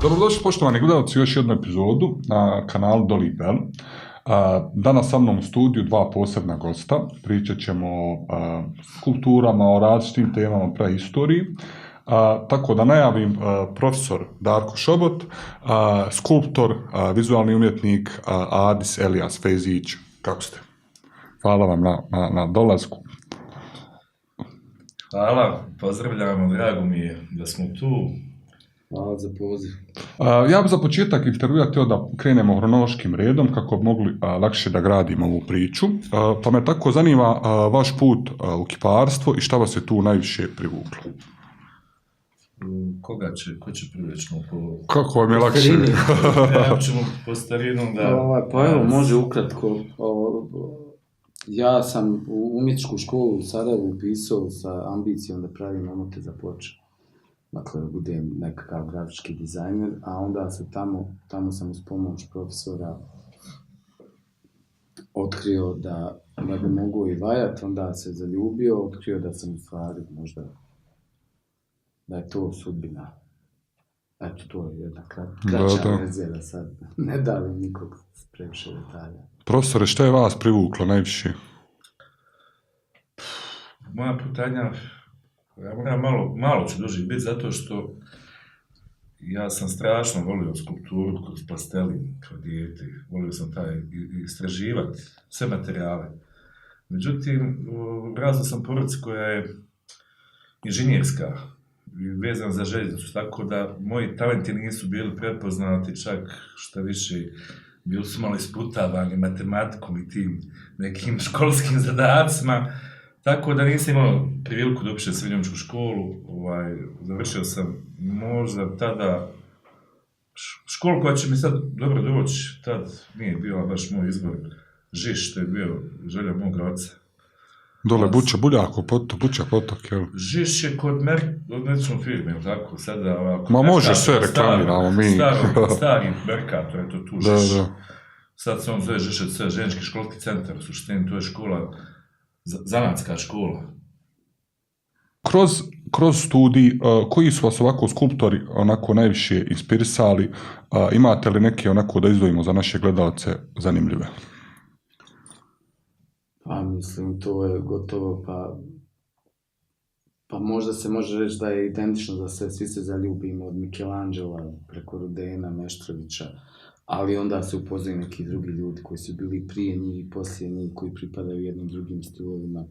Dobrodošli poštovani gledalci u još jednu epizodu na kanalu Doli Bell. Danas sa mnom u studiju dva posebna gosta. Pričat ćemo o kulturama, o različitim temama prehistoriji. Tako da najavim profesor Darko Šobot, skulptor, vizualni umjetnik Adis Elijas Fejzić. Kako ste? Hvala vam na dolasku. Hvala, pozdravljamo, drago mi je da smo tu. Hvala za poziv. Ja bih za početak intervjua htio da krenemo hronološkim redom kako bi mogli lakše da gradimo ovu priču. Pa me tako zanima vaš put u kiparstvo i šta vas je tu najviše privuklo. Ko će prilično po... Kako vam je lakše? Ja ćemo po starinu da... Pa evo, može ukratko. Ja sam u umjetničku školu u Sarajevu upisao sa ambicijom da pravim omote za ploče. Dakle, da budem nekakav grafički dizajner, a onda se tamo sam uz pomoć profesora otkrio da bi mogu i vajat, onda se zaljubio, otkrio da sam u stvari možda, da je to sudbina. Eto, to je jedna kraća verzija da sad ne davim nikog previše detalja. Profesore, šta je vas privuklo najviše? Moja putanja, ja moram malo ću duži biti zato što ja sam strašno volio skulpturu kroz pastelin kao dijete, volio sam istraživati sve materijale. Međutim, razvio sam porodicu koja je inženjerska i vezana za željeznicu, tako da moji talenti nisu bili prepoznati, čak šta više bili su malo isputavani matematikom i tim nekim školskim zadacima. Tako da nisam imao priliku da upišem srednjoškolsku školu, završio sam možda tada školu koja će mi sad dobro doći, tad nije bila baš moj izbor, Žiš, što je bio želja moga oca. Dole Buća potok, jel? Žiš je kod nečnom firme, jel tako, sada ovako... Ma može sve reklamiramo mi. Stari Merkator, eto tu Žiš. Da. Sad se on zove Žišec, ženički školski centar, u suštini to je škola, zanatska škola. Kroz studij, koji su vas ovako skulptori onako najviše inspirisali, imate li neke onako da izdvojimo za naše gledalce zanimljive? Pa mislim, to je gotovo, pa možda se može reći da je identično da svi se zaljubimo od Michelangela preko Rudena, Meštrovića, ali onda se upoznaju neki drugi ljudi koji su bili prije njih i poslije njih, koji pripadaju jednim drugim stilovima.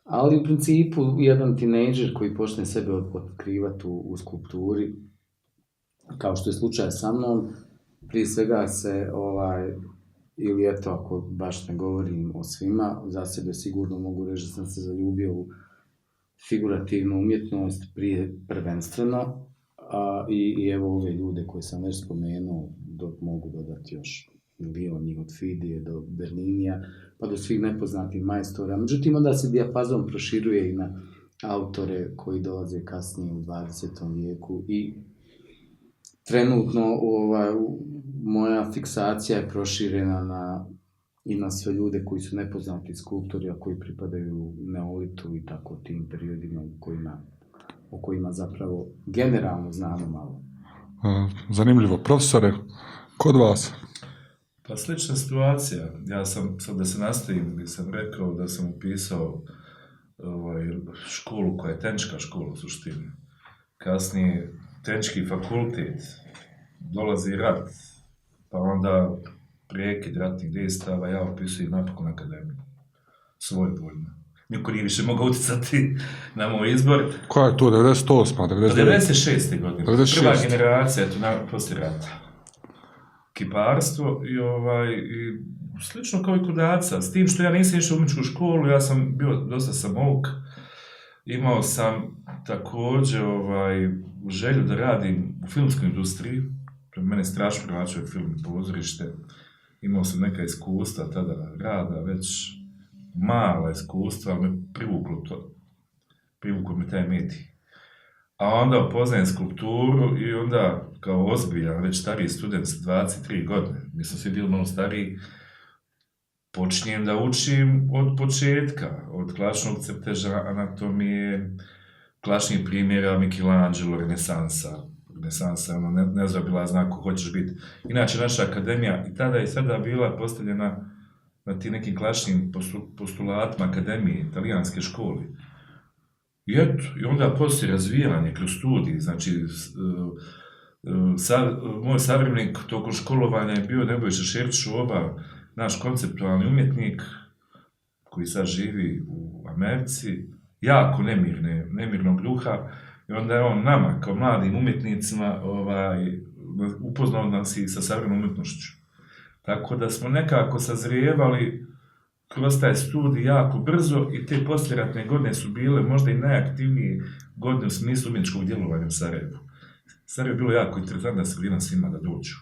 Ali u principu jedan tinejdžer koji počne sebe otkrivati u skulpturi, kao što je slučaj sa mnom, prije svega se, ili eto ako baš ne govorim o svima, za sebe sigurno mogu reći da sam se zaljubio u figurativnu umjetnost prije prvenstveno, i evo ove ljude koje sam već spomenuo, dok mogu dodati još milion njih od Fidije do Berninija, pa do svih nepoznatih majstora. Međutim, onda se dijapazon proširuje i na autore koji dolaze kasnije u 20. vijeku i trenutno moja fiksacija je proširena i na sve ljude koji su nepoznati skulptori, a koji pripadaju neolitu i tako tim periodima o kojima zapravo generalno znamo malo. Zanimljivo. Profesore, kod vas? Pa slična situacija. Ja sam, sad da se nastavim, sam rekao da sam upisao školu koja je tehnička škola u suštini. Kasnije tehnički fakultet, dolazi rat, pa onda prekid ratnih dejstava, ja upisujem napokon akademiju. Svojevoljno. Niko nije više mogao utjecati na moj izbor. Koja je to, 98. 96. godine. 96. Prva generacija, poslije rata. Kiparstvo i slično kao i kod Aca. S tim što ja nisam išao u umjetničku školu, ja sam bio dosta samouk. Imao sam također želju da radim u filmskoj industriji. Mene strašno privlačio film i pozorište. Imao sam neka iskustva tada rada, već mala iskustva, ali me privuklo me taj medij. A onda upoznajem skulpturu i onda kao ozbiljan, već stariji student sa 23 godine, mi smo svi bili malo stariji, počinjem da učim od početka, od klasičnog crteža, anatomije, klasičnih primjera Michelangelo, renesansa, renesansa, ono, nezaobilazna ako hoćeš biti. Inače, naša akademija i tada i sada bila postavljena na ti nekim klasičnim postulatima akademije, italijanske škole. I eto, i onda poslije razvijanje kroz studij, znači, moj savremenik tokom školovanja je bio Nebojša Šerić Šoba, naš konceptualni umjetnik, koji sad živi u Americi, jako nemirnog duha, i onda je on nama, kao mladim umjetnicima, upoznao nas i sa savremenom umjetnošću. Tako da smo nekako sazrijevali kroz taj studij jako brzo i te poslijeratne godine su bile možda i najaktivnije godine u smislu umjetničkog djelovanja u Sarajevu. Sarajevo je bilo jako interesantna sredina svima da dođu.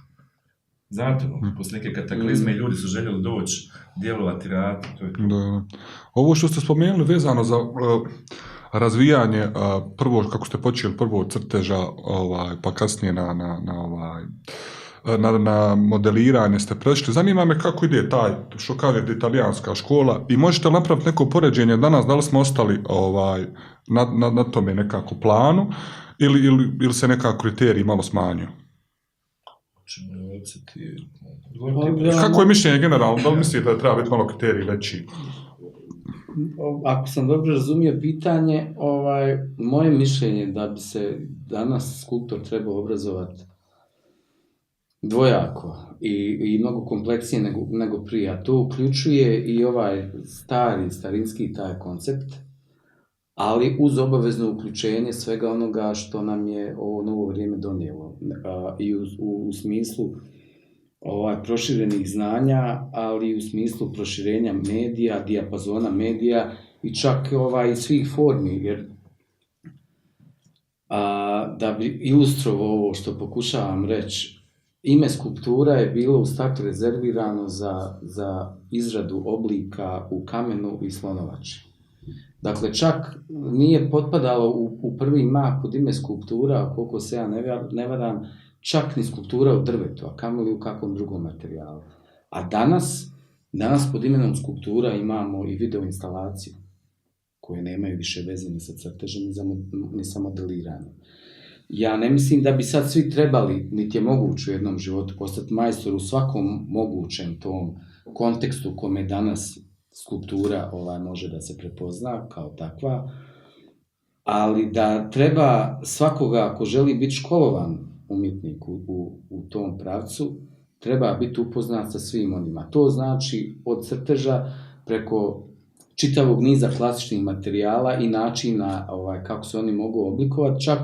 Znate, posle neke kataklizme ljudi su željeli doći, djelovati, raditi, to je to. Da. Ovo što ste spomenuli vezano za razvijanje, prvo, kako ste počeli, prvo crteža, pa kasnije na modeliranje ste prešli. Zanima me kako ide taj, što kažete, italijanska škola i možete li napraviti neko poređenje danas, da li smo ostali na tome nekako planu ili se nekako kriterij malo smanjio? Kako je mišljenje generalno? Da li mislite da treba biti malo kriterij veći? Ako sam dobro razumio pitanje, moje mišljenje je da bi se danas skulptor trebao obrazovati dvojako i mnogo kompleksnije nego prije. A to uključuje i ovaj starinski taj koncept, ali uz obavezno uključenje svega onoga što nam je ovo novo vrijeme donijelo. I u smislu proširenih znanja, ali i u smislu proširenja medija, dijapazona medija i čak svih formi, jer da bi ilustrovao ovo što pokušavam reći, ime skulptura je bilo u startu rezervirano za izradu oblika u kamenu i slonovači. Dakle, čak nije potpadalo u prvi mah pod ime skulptura, koliko se ja ne varam, čak ni skulptura u drvetu, a kamoli u kakvom drugom materijalu. A danas pod imenom skulptura imamo i video instalaciju, koje nemaju više veze ni sa crtežem, ni sa modeliranjem. Ja ne mislim da bi sad svi trebali, niti je moguće u jednom životu postati majstor u svakom mogućem tom kontekstu kome danas skulptura može da se prepozna kao takva, ali da treba svakoga ko želi biti školovan umjetnik u tom pravcu, treba biti upoznat sa svim onima. To znači od crteža preko čitavog niza klasičnih materijala i načina kako se oni mogu oblikovati, čak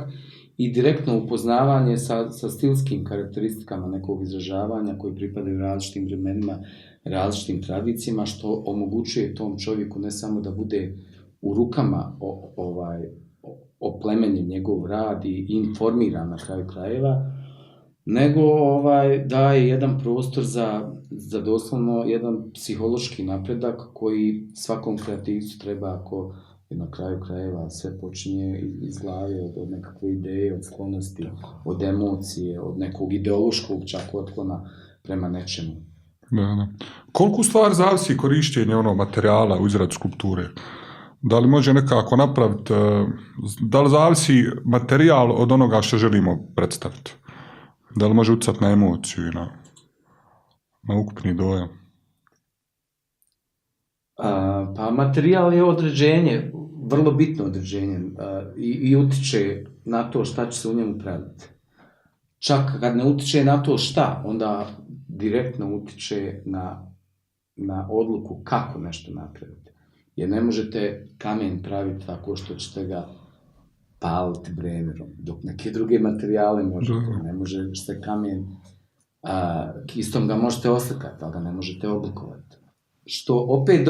i direktno upoznavanje sa stilskim karakteristikama nekog izražavanja koji pripadaju različitim vremenima, različitim tradicijama, što omogućuje tom čovjeku ne samo da bude u rukama oplemenjen njegov rad i informiran na kraju krajeva, nego daje jedan prostor za doslovno jedan psihološki napredak koji svakom kreativcu treba, ako na kraju krajeva sve počinje iz glave, od nekakve ideje, od sklonosti, od emocije, od nekog ideološkog čak otklona prema nečemu. Da. Koliko u stvari zavisi korištenje materijala u izradu skulpture? Da li može nekako napraviti, da li zavisi materijal od onoga što želimo predstaviti? Da li može utjecati na emociju i na ukupni dojam? Pa materijal je određenje, vrlo bitno određenje i utječe na to šta će se u njemu praviti. Čak kad ne utječe na to šta, onda direktno utječe na odluku kako nešto napraviti. Jer ne možete kamen praviti tako što ćete ga paliti brenerom, dok neke druge materijale možete. Ne možete kamen, kistom ga možete oslikati, ali ga ne možete oblikovati. Što opet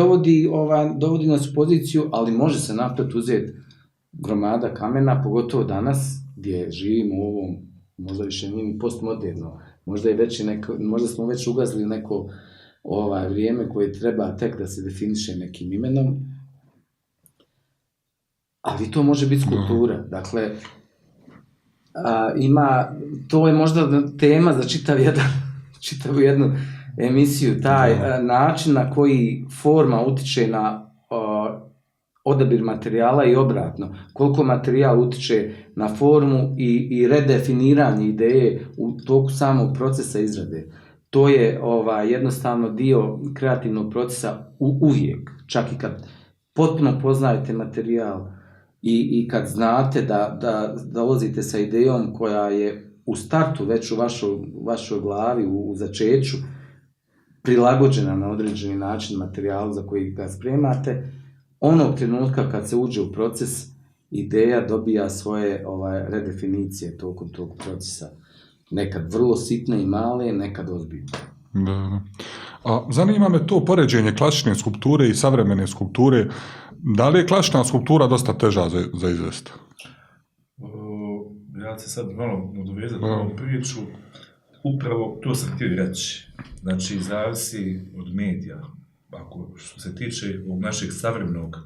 dovodi nas u poziciju, ali može se napraviti uzeti gromada kamena, pogotovo danas, gdje živimo u ovom, možda više nije ni postmoderno, možda smo već ugazili neko vrijeme koje treba tek da se definiše nekim imenom, ali to može biti skulptura. Dakle, to je možda tema za čitavu jednu emisiju, taj način na koji forma utiče na odabir materijala i obratno, koliko materijal utiče na formu i redefiniranje ideje u toku samog procesa izrade. To je jednostavno dio kreativnog procesa uvijek, čak i kad potpuno poznajete materijal i kad znate da dolazite sa idejom koja je u startu već u vašoj glavi, u začeću, prilagođena na određeni način materijalu za koji ga spremate, onog trenutka kad se uđe u proces, ideja dobija svoje redefinicije tokom tog procesa. Nekad vrlo sitne i male, nekad ozbiljne. Da. A zanima me to poređenje klasične skulpture i savremene skulpture. Da li je klasična skulptura dosta teža za izvesti? Ja ću sad malo nadovezati na ovu priču. Upravo to sam htio reći. Znači, zavisi od medija. Što se tiče ovog našeg savremenog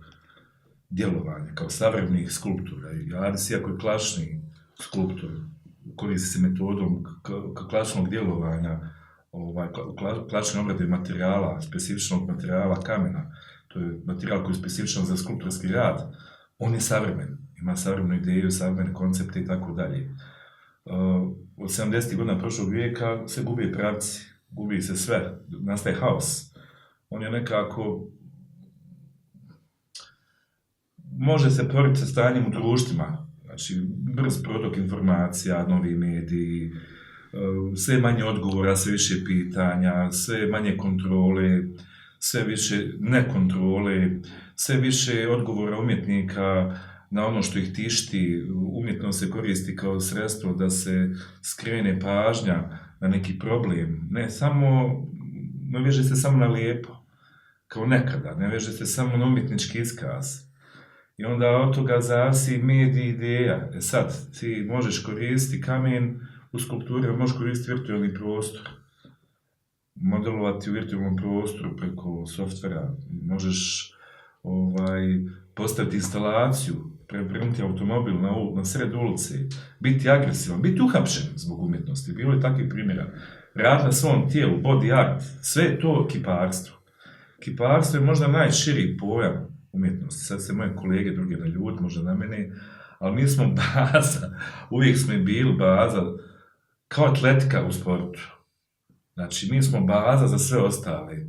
djelovanja, kao savremenih skulptura. Adis, iako je klasični skulptor, koristi se metodom klasičnog djelovanja, klasične obrade materijala, specifičnog materijala kamena, to je materijal koji je specifičan za skulptorski rad, on je savremen, ima savremenu ideju, savremene koncepte i tako dalje. Od 70. godina prošlog vijeka se gubi pravci, gubi se sve, nastaje haos. On je nekako, može se poriti sa stanjem u društvima, znači brz protok informacija, novi mediji, sve manje odgovora, sve više pitanja, sve manje kontrole, sve više nekontrole, sve više odgovora umjetnika na ono što ih tišti. Umjetnost se koristi kao sredstvo da se skrene pažnja na neki problem. Ne veže se samo na lijepo, kao nekada, ne veže se samo na umjetnički iskaz. I onda od toga zavisi medij ideja. Sad, ti možeš koristiti kamen u skulpturi, možeš koristiti virtualni prostor. Modelovati u virtualnom prostoru preko softvera. Možeš postaviti instalaciju, prevrnuti automobil na sred ulici, biti agresivan, biti uhapšen zbog umjetnosti. Bilo je takvih primjera. Rad na svom tijelu, body art, sve je to kiparstvo. Kiparstvo je možda najširi pojam umjetnosti. Sad se moje kolege druge naljute, možda na mene, ali mi smo baza, uvijek smo i bili baza, kao atletika u sportu. Znači, mi smo baza za sve ostale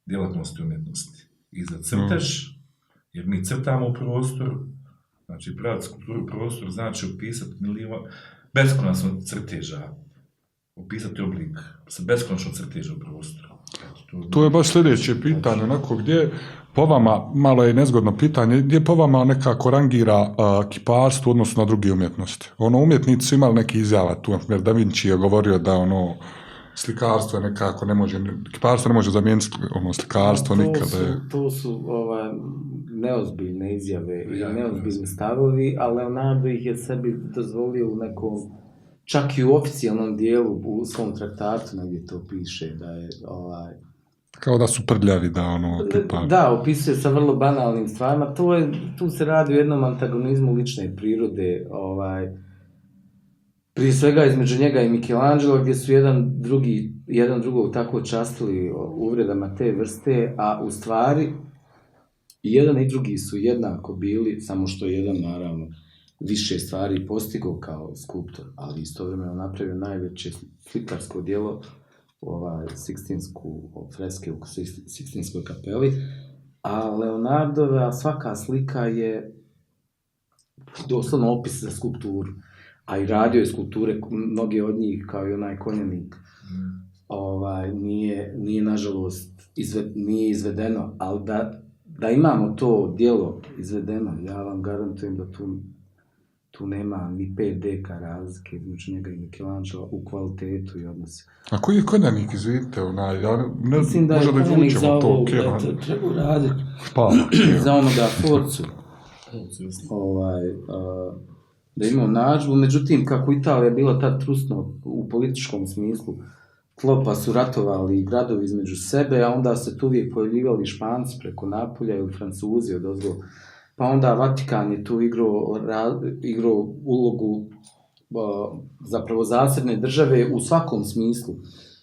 djelatnosti umjetnosti. I za crtež, jer mi crtamo u prostoru, znači praviti skulpturu u prostoru znači opisati beskonačno crteža, opisati oblik sa beskonačno crteža u prostoru. To je baš sljedeće pitanje, onako gdje po vama, malo je nezgodno pitanje, gdje po vama nekako rangira kiparstvo u odnosu na druge umjetnosti? Umjetnici su imali neki izjava tu, na primjer Da Vinci je govorio da slikarstvo je nekako kiparstvo ne može zamijeniti slikarstvo nikada. To su neozbiljne izjave i neozbiljni stavovi, a Leonardo ih je sebi dozvolio u nekom, čak i u oficijalnom dijelu, u svom traktatu negdje to piše, da je kao da su prljavi, tipa... Da, opisuje sa vrlo banalnim stvarima. Tu se radi o jednom antagonizmu lične prirode, prije svega između njega i Michelangelo, gdje su jedan drugog tako častili uvredama te vrste, a u stvari jedan i drugi su jednako bili, samo što jedan naravno više stvari postigao kao skulptor, ali istovremeno napravio najveće slikarsko djelo, freske u Sikstinskoj kapeli, a Leonardova svaka slika je doslovno opis za skulpturu, a i radio je skulpture, mnoge od njih, kao i onaj konjanik, nije nažalost nije izvedeno, ali da imamo to djelo izvedeno, ja vam garantujem da tu nema ni 5 deka razlike između njega i Michelangela u kvalitetu i odnosu. A koji je konjanik, izvidite, mislim da je konjanik za ovo, da treba raditi za onoga Forcu, da imao nađbu, međutim, kako Italija bila tad trusno u političkom smislu, klopa su ratovali gradovi između sebe, a onda se tu uvijek pojavljivali Španci preko Napolja ili Francuzi odozgo. Pa onda Vatikan je tu igrao ulogu zapravo zasebne države u svakom smislu,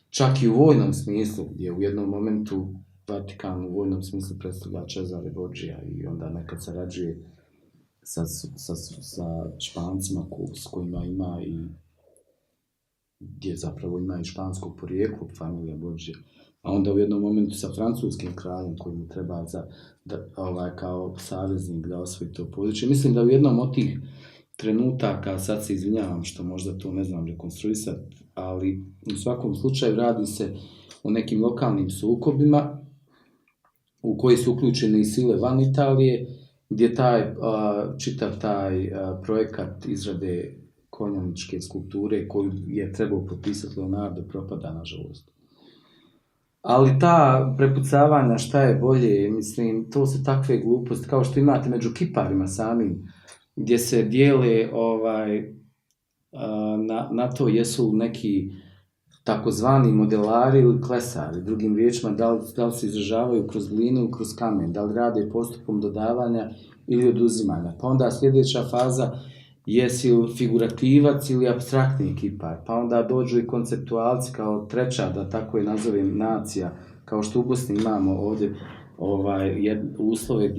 čak i u vojnom smislu, gdje u jednom momentu Vatikan u vojnom smislu predstavlja Cesare Borgia i onda nekad sarađuje sa Špancima s kojima ima i gdje zapravo ima i španskog porijekla familija Borgia. A onda u jednom momentu sa francuskim kraljem koji mu treba kao saveznik da osvoji to područje. Mislim da u jednom od tih trenutaka, sad se izvinjavam što možda to ne znam rekonstruisati, ali u svakom slučaju radi se o nekim lokalnim sukobima u koji su uključene i sile van Italije, gdje čitav taj projekat izrade konjaničke skulpture koju je trebao potpisati Leonardo propada, nažalost. Ali ta prepucavanja šta je bolje, mislim, to su takve gluposti, kao što imate među kiparima samim, gdje se dijele na to jesu neki takozvani modelari ili klesari, drugim riječima, da li se izražavaju kroz glinu ili kroz kamen, da li rade postupom dodavanja ili oduzimanja. Pa onda sljedeća faza jesi li figurativac ili apstraktni kipar, pa onda dođu i konceptualci kao treća, da tako je nazovem, nacija, kao što u Bosni imamo ovdje uslove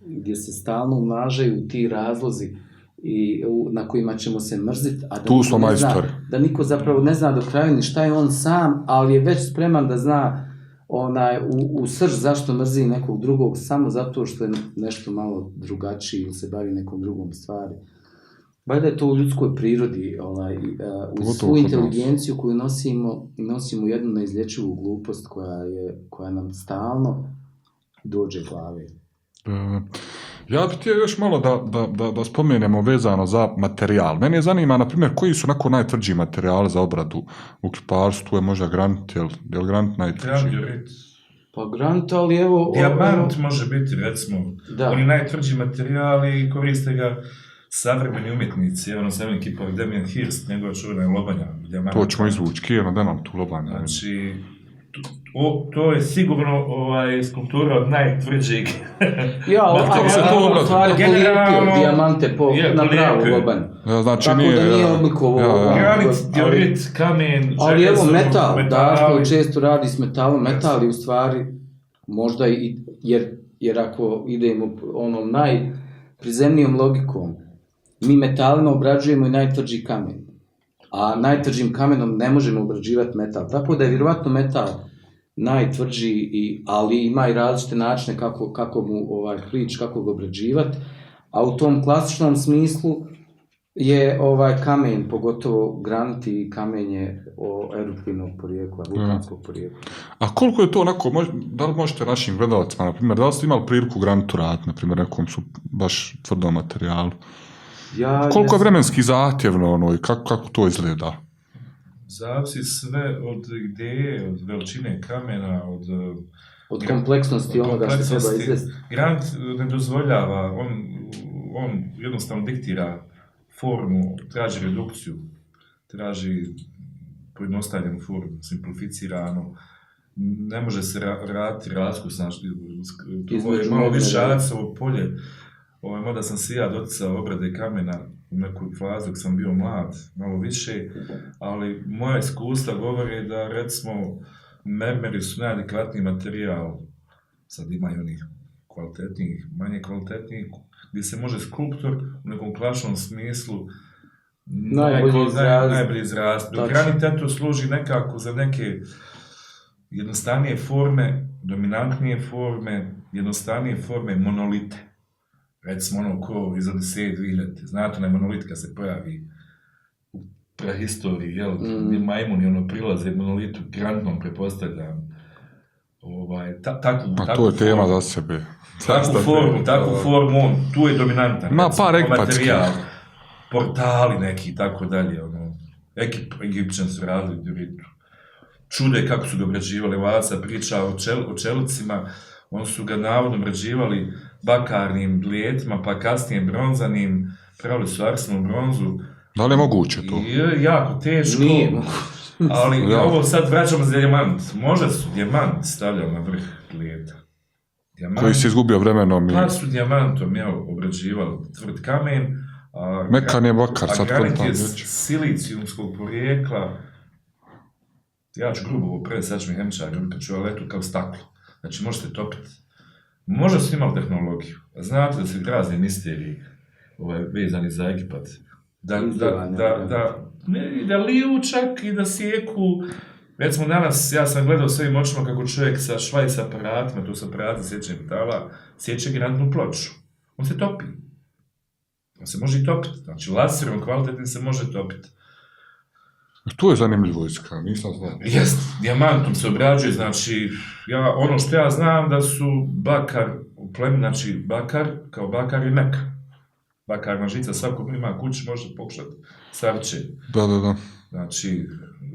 gdje se stalno umnažaju ti razlozi i na kojima ćemo se mrziti, a da niko zapravo ne zna do kraja ni šta je on sam, ali je već spreman da zna u srž zašto mrzi nekog drugog, samo zato što je nešto malo drugačiji ili se bavi nekom drugom stvari. Valjda je to u ljudskoj prirodi, uz svu inteligenciju koju nosimo jednu neizlječivu glupost koja nam stalno dođe glave. Ja bih htio još malo da spomenemo vezano za materijal. Mene zanima, na primjer, koji su najtvrđi materijali za obradu u kiparstvu, je možda granit, je li granit najtvrđi? Granit. Pa granit, ali evo... Dijamant može biti, recimo, oni najtvrđi materijali i koriste ga savremeni umjetnici, evo na samim kipar Damien Hirst, njegova čuvena je lobanja. To ćemo izvući, kijeno da nam tu lobanja. Znači, to je sigurno skulptura od najtvrđeg. Ja, ali se to u stvari polijepio dijamante na pravu lobanju. Znači tako da nije oblikovo. Granit, diorit, kamen, ali evo metal, Darko često radi s metalom, metal je u stvari možda jer ako idemo onom najprizemnijom logikom, mi metalima obrađujemo i najtvrđi kamen. A najtvrđim kamenom ne možemo obrađivati metal. Tako da je vjerovatno metal najtvrđi, ali ima i različite načine kako mu klič, kako ga obrađivati. A u tom klasičnom smislu je kamen, pogotovo granit i kamenje eruptivnog porijekla, vulkanskog porijekla. A koliko je to onako, da li možete našim gledalcima, na primjer, da li ste imali priliku granitu raditi, na primjer, nekom su baš tvrdom materijalu? Koliko je vremenski zahtjevno i kako to izgleda? Zavisi sve od ideje, od veličine kamena, od kompleksnosti onoga što treba izvesti. Granit ne dozvoljava, on jednostavno diktira formu, traži redukciju, traži pojednostavljenu formu, simplificirano. Ne može se raditi raskusno, ovo je malo više Aracovo polje. Mada sam se ja doticao obrade kamena u nekoj fazi dok sam bio mlad, malo više, ali moja iskustva govore da, recimo, mermeri su najadekvatniji materijal, sad ima i onih kvalitetnijih, manje kvalitetnijih, gdje se može skulptor u nekom klasičnom smislu najbolje izraziti. Dok granit eto služi nekako za neke jednostavnije forme, dominantnije forme, jednostavnije forme, monolite. Recimo ono ko iz Odiseje 2000, znate onaj monolit kad se pojavi u prehistoriji, gdje majmuni prilaze monolitu granitnom, prepostavljam. To je tema za sebe. Takvu formu, tu je dominantan. Ima par materijal, portali neki, tako dalje. Egipćani su radili djuritu. Čude kako su ga obrađivali, Vaca priča o čelicima, oni su ga navodno obrađivali bakarnim blijetima, pa kasnije bronzanim, pravili su arsenu bronzu. Da li je moguće to? Jako teško. Nije moguće. Ali ovo sad vraćamo za dijamant. Možda su dijamant stavljali na vrh blijeta. Koji si izgubio vremenom. Pa su dijamantom obrađivali tvrd kamen. Mekan je bakar. A granit je silicijumskog porijekla. Ja ću grubo ovo sad ću mi hemčar, kad ću letu kao staklo. Znači, možete topiti. Možda su imali tehnologiju. Znate da se razni misteriji vezani za Egipat. Da liju čak i da sjeku. Recimo danas, ja sam gledao svojim očima kako čovjek sa švajc aparatima, tu su aparati sjećanja metala, sjeće granitnu ploču. On se topi. On se može i topiti. Znači, laserom kvalitetnim se može topiti. To je zanimljivo iskreno, nisam znao. Jest, dijamantom se obrađuje, znači, ono što ja znam da su bakar, znači bakar je meka. Bakarna žica, svako ima kući, može pokušati savče. Da. Znači,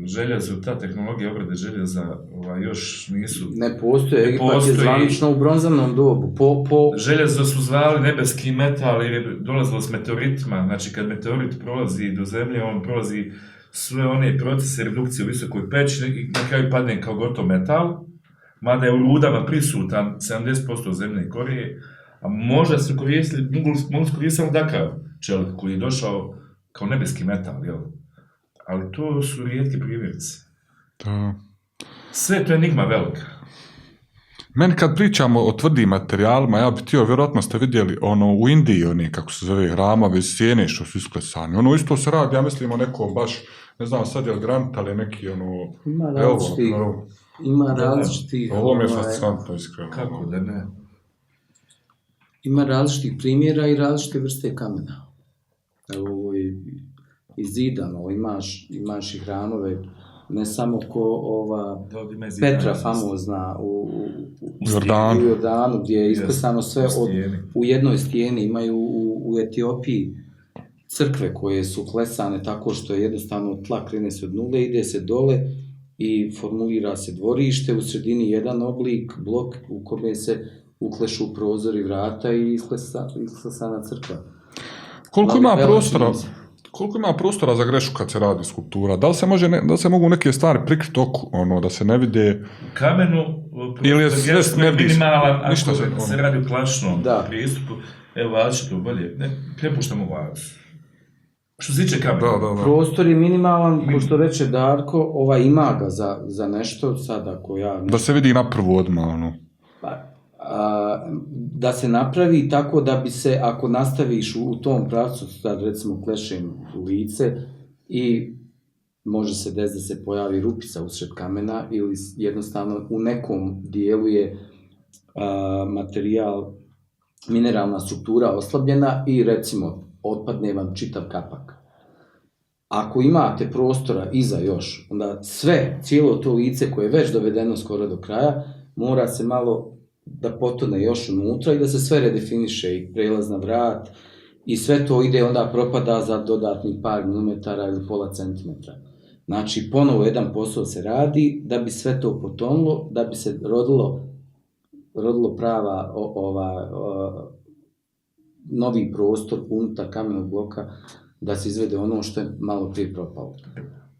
željezo, ta tehnologija obrade željeza još nisu... Ne postoje, Egipat je zvanično u bronzanom dobu. Željezo su zvali nebeski metal jer je dolazilo s meteoritima, znači kad meteorit prolazi do zemlje, on prolazi sve one procese redukcije u visokoj peći i na kraju padne kao gotov metal, mada je u rudama prisutan 70% zemlje korije, a možda su koristili, mogu koristiti takav čelik koji je došao kao nebeski metal, jel? Ali to su rijetke primjerice. Da. Sve to je enigma velika. Meni kad pričamo o tvrdim materijalima, ja bih htio, vjerojatno ste vidjeli u Indiji, oni, kako se zove, hramovi iz sjene što su isklesani. Isto se radi, ja mislim o nekom baš, ne znam sad je li granit, ali neki Ima različitih... Ovo mi je fascinantno, iskreno. Kako da ne? Ima različitih primjera i različite vrste kamena. Evo, ovo je izidano, imaš i hramove, ne samo ko Petra famozna u Jordanu, gdje je isklesano sve u jednoj stijeni. Imaju u Etiopiji crkve koje su klesane tako što je jednostavno tla krene se od nule, ide se dole i formulira se dvorište, u sredini jedan oblik, blok u kome se uklešu prozori vrata i isklesana crkva. Koliko ima prostora za grešku kad se radi skulptura? Da li se mogu neke stvari prikriti oku, da se ne vide? U kamenu ili je sve minimalan, ako se radi u klasičnom pristupu, evo vaći to bolje, prepuštamo vacu. Što se tiče kamena? Da. Prostor je minimalan, ko što reče Darko, ima ga za nešto sada koja... Da se vidi na prvu odmah, da se napravi tako da bi se, ako nastaviš u tom pravcu, sad recimo klešem u lice i može se desiti da se pojavi rupica usred kamena ili jednostavno u nekom dijelu je materijal, mineralna struktura oslabljena i recimo otpadne vam čitav kapak. Ako imate prostora iza još, onda cijelo to lice koje je već dovedeno skoro do kraja, mora se malo da potone još unutra i da se sve redefiniše i prelaz na vrat i sve to ide onda propada za dodatnih par milimetara ili pola centimetra. Znači, ponovo jedan posao se radi da bi sve to potonilo, da bi se rodilo prava novi prostor unutar kamenog bloka da se izvede ono što je malo prije propalo.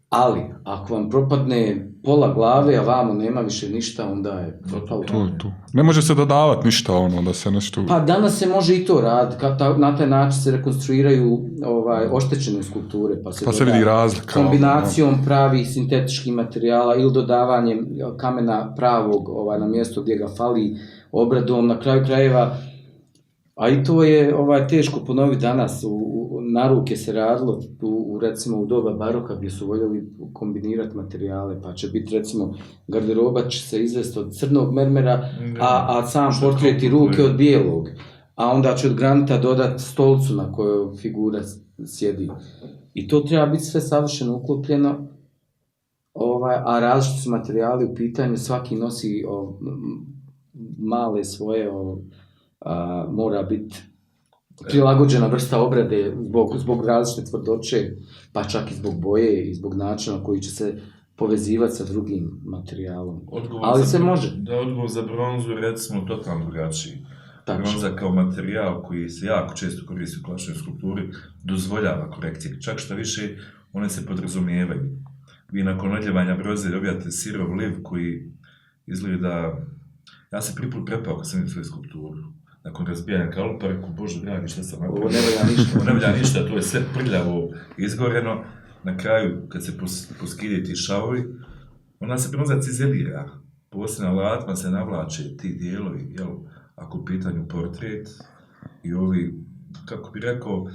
Ali, ako vam propadne pola glave, a vamo nema više ništa, onda je propalo. To. Ne može se dodavati ništa, da se nešto... Pa danas se može i to raditi. Na taj način se rekonstruiraju oštećene skulpture. Pa se vidi razlika. Kombinacijom pravih sintetičkih materijala ili dodavanjem kamena pravog na mjesto gdje ga fali, obradom na kraju krajeva. A i to je teško ponoviti danas. Na ruke se radilo, recimo u doba baroka gdje su voljeli kombinirati materijale, pa će biti recimo garderoba će se izvesti od crnog mermera, a sam portret i ruke od bijelog. A onda će od granita dodati stolcu na kojoj figura sjedi. I to treba biti sve savršeno uklopljeno, a različiti su materijali u pitanju, svaki nosi male svoje, mora biti prilagođena vrsta obrade zbog različite tvrdoće, pa čak i zbog boje i zbog načina koji će se povezivati sa drugim materijalom. Ali se može. Odgovor za bronzu je recimo totalno drugačiji. Bronza kao materijal koji se jako često koristi u klasičnoj skulpturi dozvoljava korekcije. Čak što više, one se podrazumijevaju. Vi nakon odljevanja bronze dobijate sirov liv koji izgleda... Ja se prvi put prepao kad sam vidio svoju skulpturu. Nakon razbijanja kalupa, rekao, Bože dragi, šta sam napravio? Ovo ne valja ništa, to je sve prljavo izgoreno. Na kraju, kad se poskide ti šavovi, ona se bronza cizelira. posebnim alatima se navlače ti dijelovi, jel, ako u pitanju portret i ovi, kako bi rekao,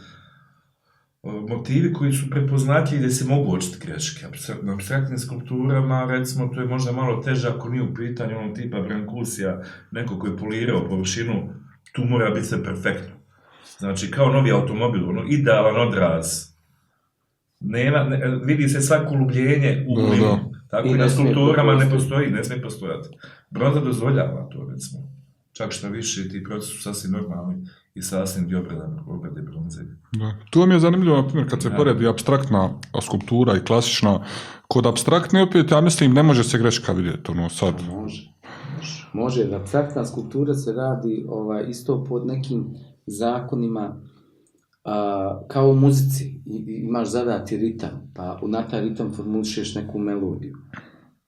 motivi koji su prepoznatljivi gdje se mogu očiti greške. Na apstraktnim skulpturama, recimo, to je možda malo teže ako nije u pitanju onog tipa Brankusija, neko koji je polirao površinu, tu mora biti sve perfektno. Znači, kao novi automobil, ono, idealan odraz. Vidi se svako lubljenje u limu. Tako i na skulpturama ne postoji, ne smije postojati. Bronza dozvoljava to, recimo. Čak što više, ti procesi su sasvim normalni i sasvim dio obrade bronze. Da. Tu vam je zanimljivo, na primjer, kad se poredi apstraktna skulptura i klasična. Kod apstraktne, opet, ja mislim, ne može se greška vidjeti, ono, sad. Može, apstraktna skulptura se radi isto pod nekim zakonima, kao u muzici. Imaš zadati ritam, pa na taj ritam formulišeš neku melodiju.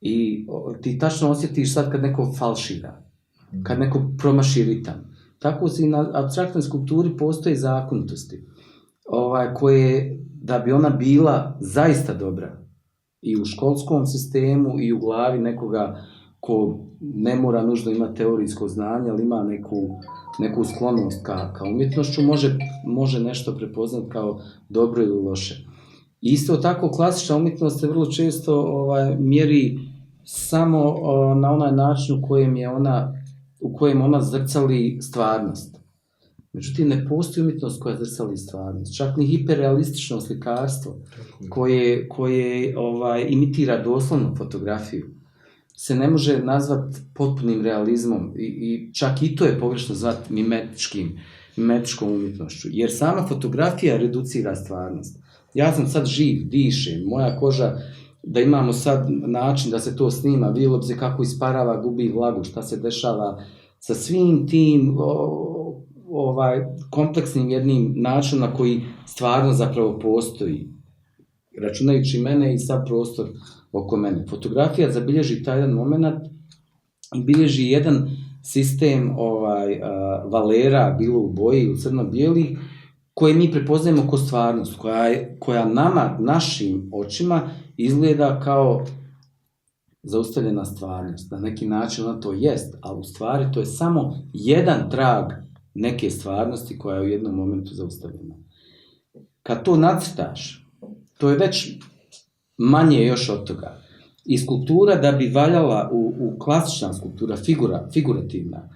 I ti tačno osjetiš sad kad neko falšira, kad neko promaši ritam. Tako i na apstraktnoj skulpturi postoje zakonitosti, koje, da bi ona bila zaista dobra, i u školskom sistemu, i u glavi nekoga ko ne mora nužno imati teorijsko znanje, ali ima neku sklonost ka umjetnošću, može nešto prepoznati kao dobro ili loše. Isto tako, klasična umjetnost se vrlo često mjeri samo na onaj način u kojem ona zrcali stvarnost. Međutim, ne postoji umjetnost koja zrcali stvarnost. Čak ni hiperrealistično slikarstvo koje imitira doslovnu fotografiju se ne može nazvati potpunim realizmom i čak i to je pogrešno zvati mimetičkom umjetnošću. Jer sama fotografija reducira stvarnost. Ja sam sad živ, dišem, moja koža, da imamo sad način da se to snima, vidjelo bi se kako isparava, gubi vlagu, šta se dešava sa svim tim kompleksnim jednim načinom na koji stvarno zapravo postoji, računajući mene i sad prostor oko mene. Fotografija zabilježi taj jedan moment i bilježi jedan sistem valera, bilo u boji ili crno-bijeli, koje mi prepoznajemo kao stvarnost, koja nama, našim očima, izgleda kao zaustavljena stvarnost. Na neki način ona to jest, ali u stvari to je samo jedan trag neke stvarnosti koja je u jednom momentu zaustavljena. Kad to nacrtaš, to je već manje još od toga. I skulptura, da bi valjala u klasična skulptura, figurativna,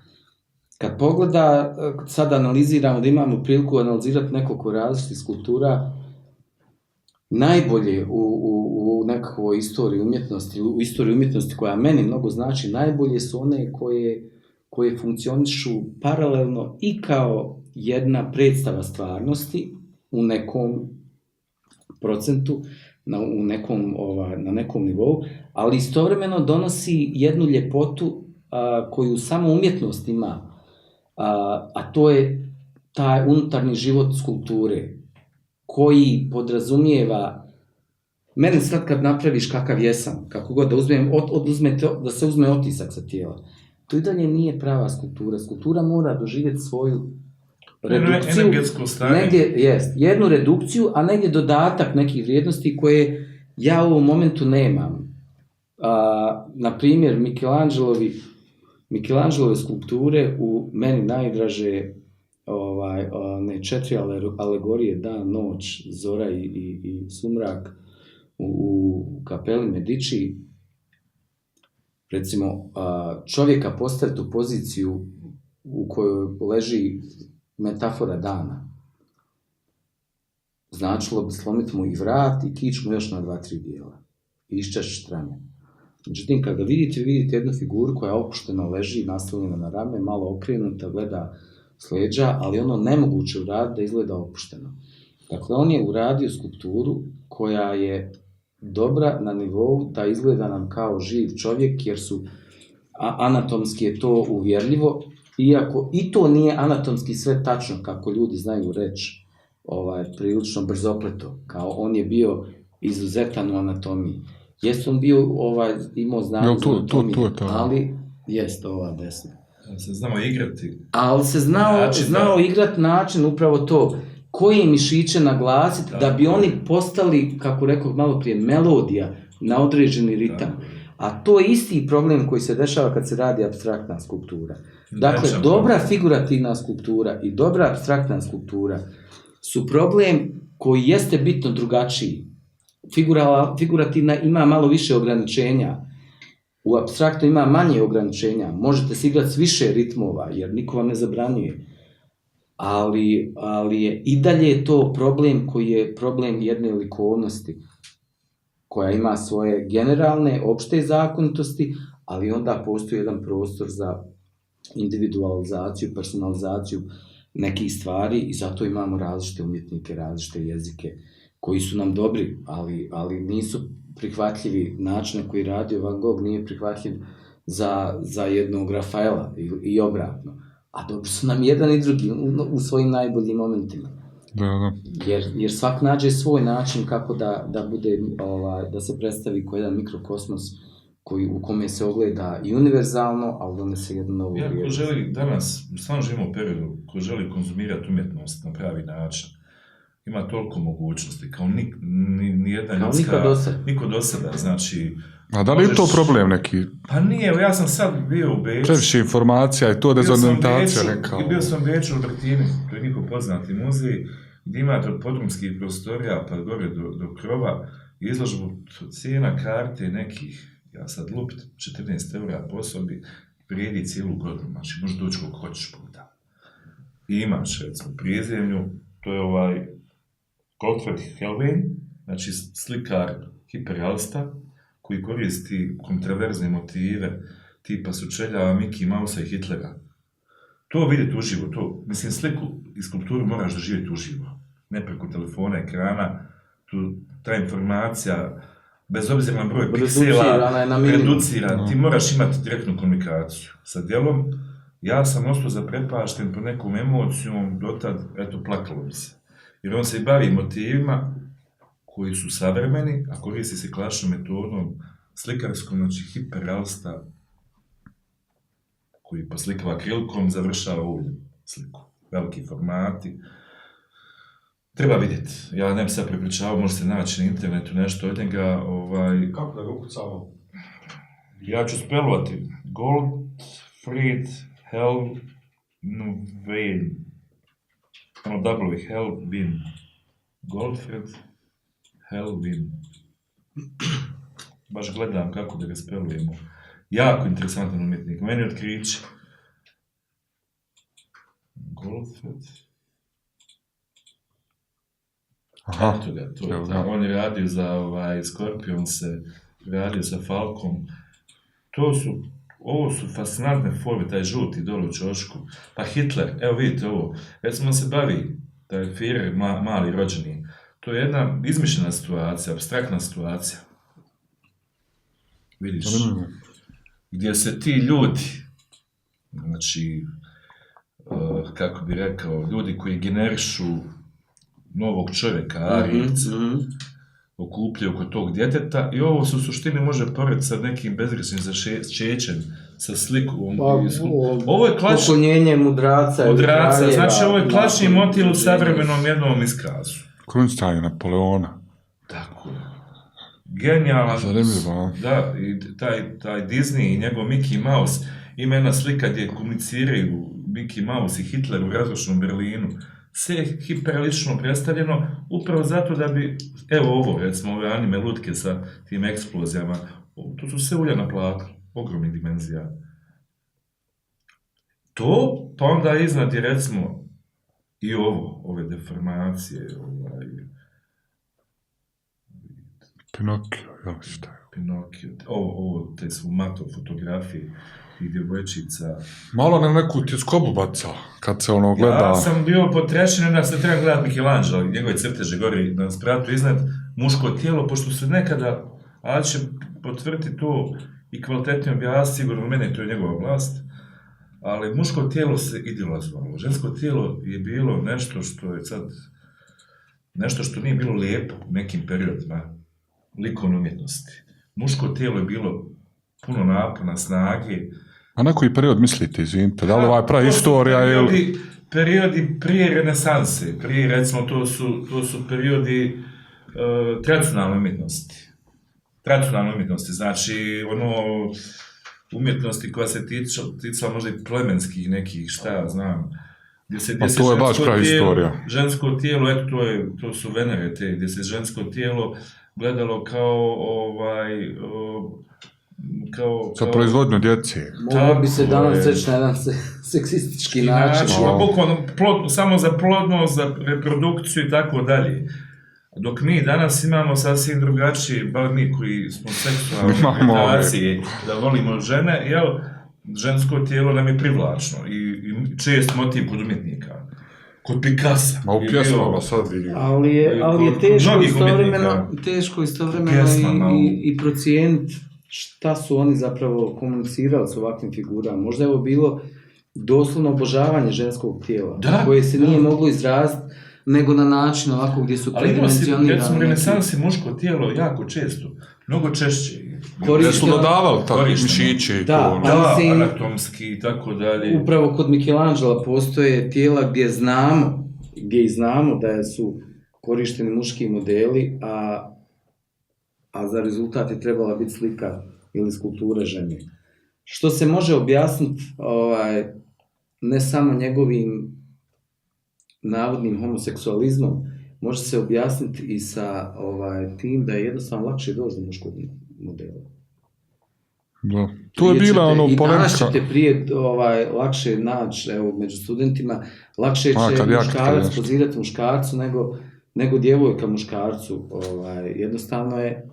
kad pogleda, sad analiziramo, da imamo priliku analizirati nekoliko različitih skulptura, najbolje u nekakvoj istoriji umjetnosti, u istoriji umjetnosti koja meni mnogo znači, najbolje su one koje funkcionišu paralelno i kao jedna predstava stvarnosti u nekom procentu, na nekom nivou, ali istovremeno donosi jednu ljepotu koju samo umjetnost ima, a to je taj unutarnji život skulpture, koji podrazumijeva, mene sad kad napraviš kakav jesam, kako god da se uzme otisak sa tijela, to i dalje nije prava skulptura. Skulptura mora doživjeti svoju redukciju, jednu redukciju, a negdje dodatak nekih vrijednosti koje ja u ovom momentu nemam. Na primjer, Michelangelove skulpture, u meni najdraže ne 4 alegorije, dan, noć, zora i sumrak u kapeli Medici, recimo, čovjeka postaviti u poziciju u kojoj leži metafora dana. Značilo bi slomiti mu i vrat i kič mu još na 2-3 dijela. I iščešći strane. Međutim, kada vidite jednu figuru koja opušteno leži, nastavljena na rame, malo okrenuta, gleda s leđa, ali ono nemoguće uraditi da izgleda opušteno. Dakle, on je uradio skulpturu koja je dobra na nivou da izgleda nam kao živ čovjek, jer su anatomski je to uvjerljivo, iako i to nije anatomski sve tačno, kako ljudi znaju reći, prilično brzopleto, kao on je bio izuzetan u anatomiji. Jest on bio, imao znanje za anatomiju, ali jest ova desna. Se znao igrati. Ali se znao igrati način, upravo to, koje mišiće naglasiti da bi oni postali, kako rekao malo prije, melodija na određeni ritam. A to je isti problem koji se dešava kad se radi apstraktna skulptura. Dakle, dobra figurativna skulptura i dobra apstraktna skulptura su problem koji jeste bitno drugačiji. Figurativna ima malo više ograničenja, u apstraktu ima manje ograničenja, možete se igrati s više ritmova, jer niko vam ne zabranjuje. Ali je i dalje to problem koji je problem jedne likovnosti, koja ima svoje generalne, opšte zakonitosti, ali onda postoji jedan prostor za individualizaciju, personalizaciju nekih stvari i zato imamo različite umjetnike, različite jezike koji su nam dobri, ali nisu prihvatljivi. Način na koji radio Van Gogh nije prihvatljiv za jednog Rafaela i obratno. A dobri su nam jedan i drugi u svojim najboljim momentima. Da. Jer svak nađe svoj način kako da bude, da se predstavi kao jedan mikrokosmos u kome se ogleda i univerzalno, ali donese jednu novu vrijednost. Ko želi danas, stvarno živimo u periodu, ko želi konzumirati umjetnost na pravi način, ima toliko mogućnosti, kao nijedna ljudska, niko do sada, znači... A da li je to problem neki? Pa nije, evo ja sam sad bio u Beču. Previše informacija i to dezorientacija neka. Bio sam u Beču u Albertini, to je njihov poznati muzej, gdje imate od podrumskih prostorija pa gore do krova izložbu cijena karte nekih, ja sad lupit, 14 € po osobi, vrijedi cijelu godinu, znači možeš doći koliko hoćeš puta. I imaš, recimo, prizemlju, to je Gottfried Helvin, znači slikar hiperrealista, koji koristi kontraverzne motive, tipa sučeljava Mickey Mouse i Hitlera. To vidjeti uživo, to, mislim, sliku i skulpturu moraš doživjeti uživo. Ne preko telefona, ekrana, ta informacija, bez obzira na broj piksela, reducira, ti moraš imati direktnu komunikaciju sa djelom. Ja sam ostao zaprepašten po nekom emocijom, dotad, eto, plakalo mi se. Jer on se i bavi motivima koji su savremeni, a koristi se klasičnom metodom slikarskom, znači hiperrealista, koji poslikava akrilkom, završava uljem sliku. Veliki formati. Treba vidjeti. Ja ne bi sad prepričavao, može se naći na internetu nešto od njega. Kako da ga ukucavamo? Ja ću spelovati. Gottfried Helvin. Helvin. Gottfried Helvin. Baš gledam kako da ga spelujemo. Jako interesantan umjetnik. Meni otkriće. Gottfried. Aha. On je radio za Scorpion se, radio sa Falkom. Ovo su fascinantne forme, taj žuti dole u čošku. Pa Hitler, evo vidite ovo. Recimo se bavi, taj Führer mali rođeni. To je jedna izmišljena situacija, apstraktna situacija. Vidiš, gdje se ti ljudi, znači, kako bi rekao, ljudi koji generišu novog čovjeka, Arijevca, okupljaju oko tog djeteta i ovo se u suštini može porediti sa nekim bezgrešnim začećem, sa slikom. Ovo je klasični... Poklonjenje mudraca. Znači ovo je klasični motiv u savremenom jednom iskazu. Krunštajn, Napoleona. Tako je. Genijalan. Zanimljivo. Da, i taj Disney i njegov Mickey Mouse, ima jedna slika gdje komuniciraju Mickey Mouse i Hitler u razrušenom Berlinu. Sve je hiperrealistično predstavljeno, upravo zato da bi, evo ovo, recimo ove anime lutke sa tim eksplozijama, to su sve ulja na platu, ogromnih dimenzija. To, pa onda iznad je recimo i ove deformacije, Pinokio, jel šta je? Pinokio, te su mato fotografije i djevojčica. Malo na neku tjeskobu baca, kad se ono gleda. Ja sam bio potrešen, onda sam trebao gledati Michelangelo, njegove crteže gori na spratu iznad, muško tijelo, pošto se nekada, ali će potvrditi to i kvalitetnije objasniti, sigurno mene, to je njegova vlast, ali muško tijelo se idealizovalo. Žensko tijelo je bilo nešto što je sad, nešto što nije bilo lijepo u nekim periodima likovne umjetnosti. Muško tijelo je bilo puno napona, snage. A na koji period mislite, izvinite? Da li ovaj pravi istorija ili... Periodi prije renesanse, recimo to su periodi tradicionalne umjetnosti. tradicionalne umjetnosti, znači ono umjetnosti koja se ticala možda i plemenskih nekih, šta ja znam, gdje se to je baš praistorija. Žensko tijelo, eto to su Venere te, gdje se žensko tijelo gledalo kao Za proizvodnju djece. Moglo bi se danas reći na jedan seksistički način. Bukvalno samo za plodnost, za reprodukciju i tako dalje. Dok mi danas imamo sasvim drugačiji, bar mi koji smo seksualne orientacije, da volimo žene, jel, žensko tijelo nam je privlačno i čest motiv kod umjetnika. Kod Picassa. Ma u pjesmama sad vidim. Ali je teško istovremeno i procijeniti šta su oni zapravo komunicirali s ovakvim figurama. Možda je ovo bilo doslovno obožavanje ženskog tijela, koje se nije moglo izraziti nego na način ovako gdje su predimenzionirane. Ali recimo renesansi muško tijelo jako često, mnogo češće. Jer su dodavali tako mišiće i to. Anatomski i tako dalje. Upravo kod Michelangela postoje tijela gdje znamo da su korišteni muški modeli, a za rezultat je trebala biti slika ili skulptura žene. Što se može objasniti ne samo njegovim navodnim homoseksualizmom, može se objasniti i sa tim da je jednostavno lakše doći do muškog modela. Da. To je bila polemika. I danas ćete prije lakše naći, evo, među studentima, lakše će muškarac pozirati muškarcu nego djevojka muškarcu. Jednostavno je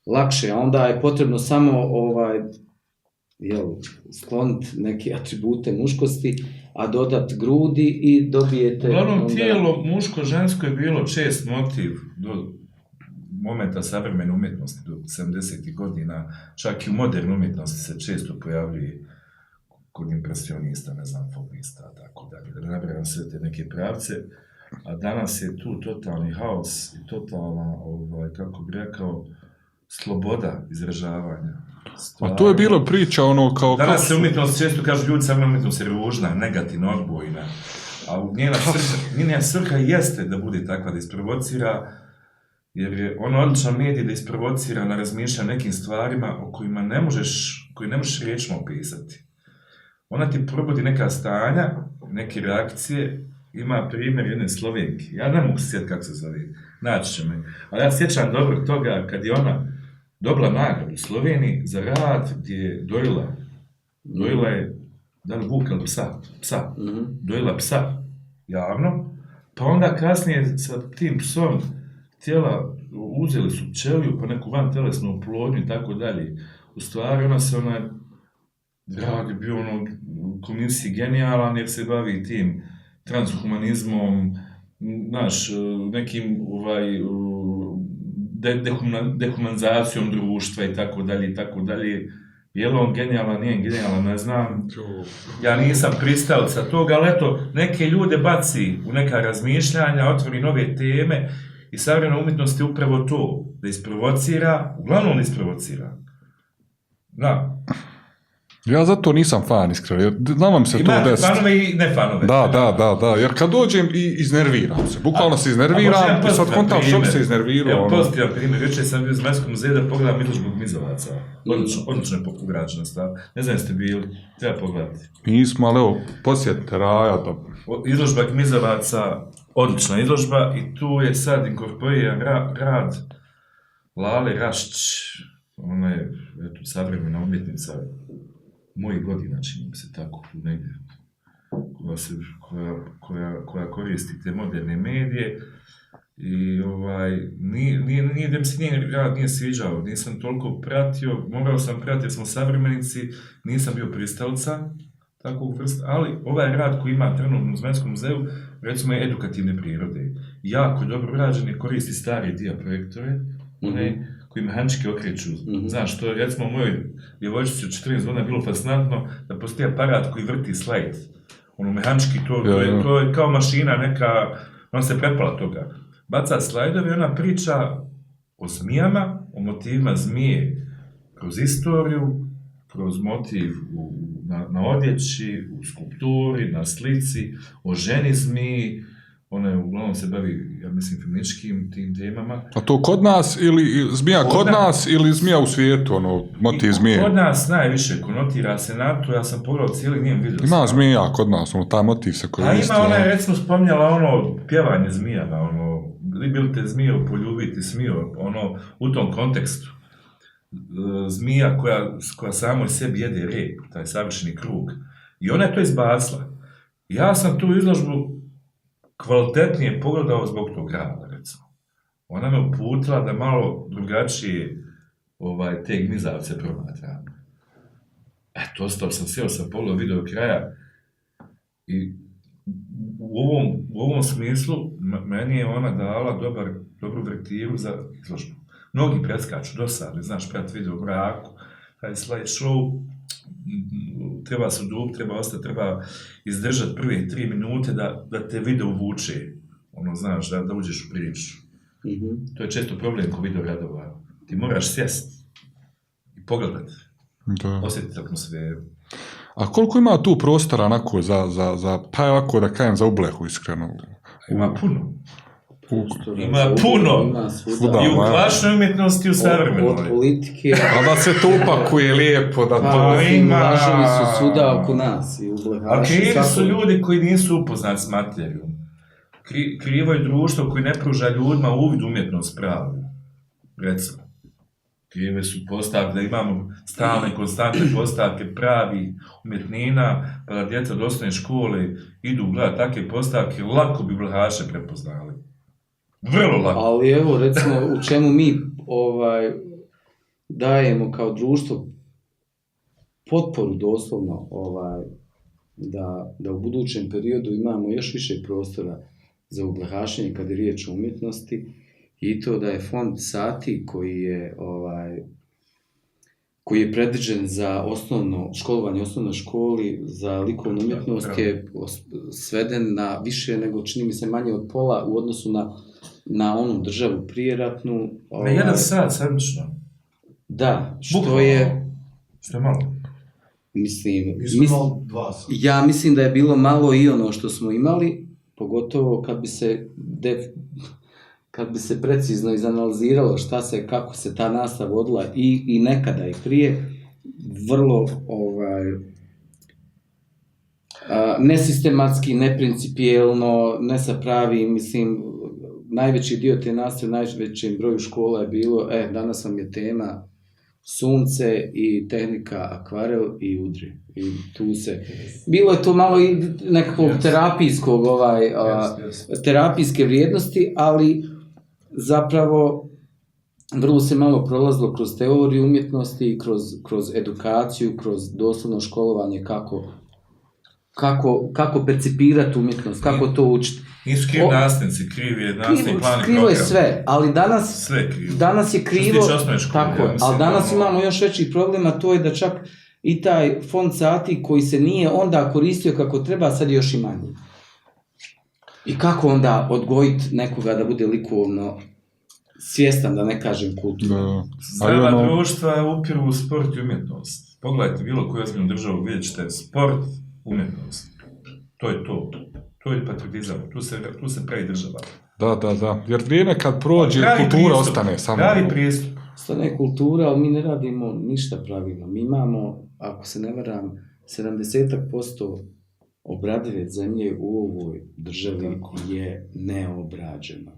lakše, a onda je potrebno samo skloniti neke atribute muškosti, a dodat grudi i dobijete... Uglavnom, tijelo muško-žensko je bilo čest motiv do momenta savremene umjetnosti, do 70. godina, čak i u modernoj umjetnosti se često pojavljuje kod impresionista, ne znam, fobista, tako dalje, da ne nabrajam sve te neke pravce, a danas je tu totalni haos i totalna, kako bi rekao, sloboda izražavanja. A to je bilo priča kao... Danas se umjetnost, često kažu ljudi, savremena umjetnost je ružna, negativna, odbojna, a njena svrha jeste da bude takva, da isprovocira, jer je ono odličan medij da isprovocira na razmišljanje nekim stvarima o koje ne možeš riječima opisati. Ona ti probudi neka stanja, neke reakcije, ima primjer jedne Slovenke. Ja ne mogu se sjetiti kako se zove, naći će me. Ali ja sjećam dobro toga kad je ona dobila nagradu u Sloveniji za rad gdje je dojila. Dojila je, da li vuka ili psa. Dojila psa javno, pa onda kasnije sa tim psom tijela uzeli su ćeliju, pa neku van telesnu oplodnju i tako dalje. U stvari ona se drag je bio komisiji genijalan jer se bavi tim transhumanizmom, nekim dehumanizacijom društva i tako dalje. Je li on genijalan, nije genijalan, ne znam. Ja nisam pristalica toga, ali eto, neke ljude baci u neka razmišljanja, otvori nove teme i savremena umjetnost je upravo to, da isprovocira, uglavnom da isprovocira. Da. Ja zato nisam fan, iskreno, jer znam se to desiti. Imate fanove i ne fanove. Da, jer kad dođem i iznerviram se, bukvalno se iznerviram i sad kontam što bi se iznervirao. Evo pozitivan primjer, jučer sam bio iz Zemaljskog muzeja da pogledam izložbu Gmizovaca. Odlično je ugrađena stav. Ne znam jeste bili, treba pogledati. Nismo, ali evo, posjetite Raja. Izložba Gmizovaca, odlična izložba i tu je sad inkorporiran rad Lale Raščić. Ona je savremena umjetnica mojih godina, čini mi se tako, tu negdje, koja koristi te moderne medije i nije da mi se njen rad nije sviđao, nisam toliko pratio, morao sam pratiti jer smo savremenici, nisam bio pristalica takvog vrsta, ali ovaj rad koji ima trenutno u Zemaljskom muzeju, recimo je edukativne prirode, jako dobro urađen i koristi stare diaprojektore, one koji mehanički okreću. Znaš, to je recimo mojoj djevojčici od 14 godina bilo fascinantno da postoji aparat koji vrti slajd. Mehanički, to je kao mašina neka, ona se prepala toga. Baca slajdove i ona priča o zmijama, o motivima zmije kroz istoriju, kroz motiv na odjeći, u skulpturi, na slici, o ženi zmiji, Ona je uglavnom se bavi, ja mislim, feminističkim tim temama. A to kod nas ili zmija kod nas ili zmija u svijetu, ono, motiv zmije? Kod nas najviše konotira se na to, ja sam pogledao cijeli njen video. Ima zmija kod nas, ono, taj motiv se koristi. A ima, ona je recimo spominjala ono, pjevanje zmijama, ono, bili te zmiju poljubiti, smio, ono, u tom kontekstu. Zmija koja samo iz sebi jede rep, taj savršeni krug. I ona je to izbacila. Ja sam tu izložbu kvalitetnije pogledao zbog tog rada, recimo. Ona me uputila da malo drugačije te gnizavce promatram. Eto, ostao sam, sjeo sam pogledao video do kraja i u ovom smislu meni je ona dala dobru vertiru za izložbu. Mnogi preskaču, dosadni, znaš, prat video u mraku, taj slideshow, treba se dub, treba ostati, treba izdržati prve 3 minute da te video vuče, ono, znaš, da uđeš u priču. To je često problem kod video radova. Ti moraš sjest i pogledati, osjetiti atmosferu. A koliko ima tu prostora onako pa je ovako da kajem za ublehu, iskreno? Ima puno. Ima puno. I u klašnoj umjetnosti i u savremenoj. Od politike. A da se to upakuje lijepo, da to... Pa, lažovi su svuda oko nas. A krivi su ljudi koji nisu upoznati s materijom. Krivo je društvo koji ne pruža ljudima uvid umjetnost pravu. Recimo. Krive su postavke, da imamo stalne, konstantne postavke pravi umjetnina, pa da djeca od osnovne škole idu gledati takve postavke, lako bi Blhaše prepoznali. Vrlo lako. Ali evo, recimo, u čemu mi dajemo kao društvo potporu doslovno da u budućem periodu imamo još više prostora za ublahašenje kad je riječ o umjetnosti i to da je fond sati koji je predviđen za školovanje u osnovnoj školi za likovnu umjetnost je sveden na više nego, čini mi se, manje od pola u odnosu na onu državu prijeratnu. Na 1 sat sedmično. Da, što je malo. Ja mislim da je bilo malo i ono što smo imali, pogotovo kad bi se precizno izanaliziralo kako se ta nastava vodila i nekada i prije, vrlo nesistematski, neprincipijelno, ne sa pravim, mislim, najveći dio te nastave, najvećem broju škola je bilo, danas vam je tema sunce i tehnika akvarel i udri. I tu se... Bilo je to malo i nekakvog terapijske vrijednosti, ali zapravo vrlo se malo prolazilo kroz teoriju umjetnosti, kroz edukaciju, kroz doslovno školovanje kako percipirati umjetnost, kako to učiti. Nisu krivi nastavnici, krivi je nastavni plan i program. Krivo je sve, ali danas je krivo, tako je, ali danas imamo još veći problem, a to je da čak i taj fond sati koji se nije onda koristio kako treba, sad je još i manji. I kako onda odgojiti nekoga da bude likovno svjestan, da ne kažem kulturno? Zdrava društva upiru u sport i umjetnost. Pogledajte bilo koju ozbiljnu državu, vidjet ćete sport, umjetnost. To je to. To je patriotizam. Tu se pravi država. Da. Jer vrijeme kad prođe, kultura ostane samo. Pravi pristup. Ostane kultura, ali mi ne radimo ništa pravilno. Mi imamo, ako se ne varam, 70% obradive zemlje u ovoj državi je neobrađeno.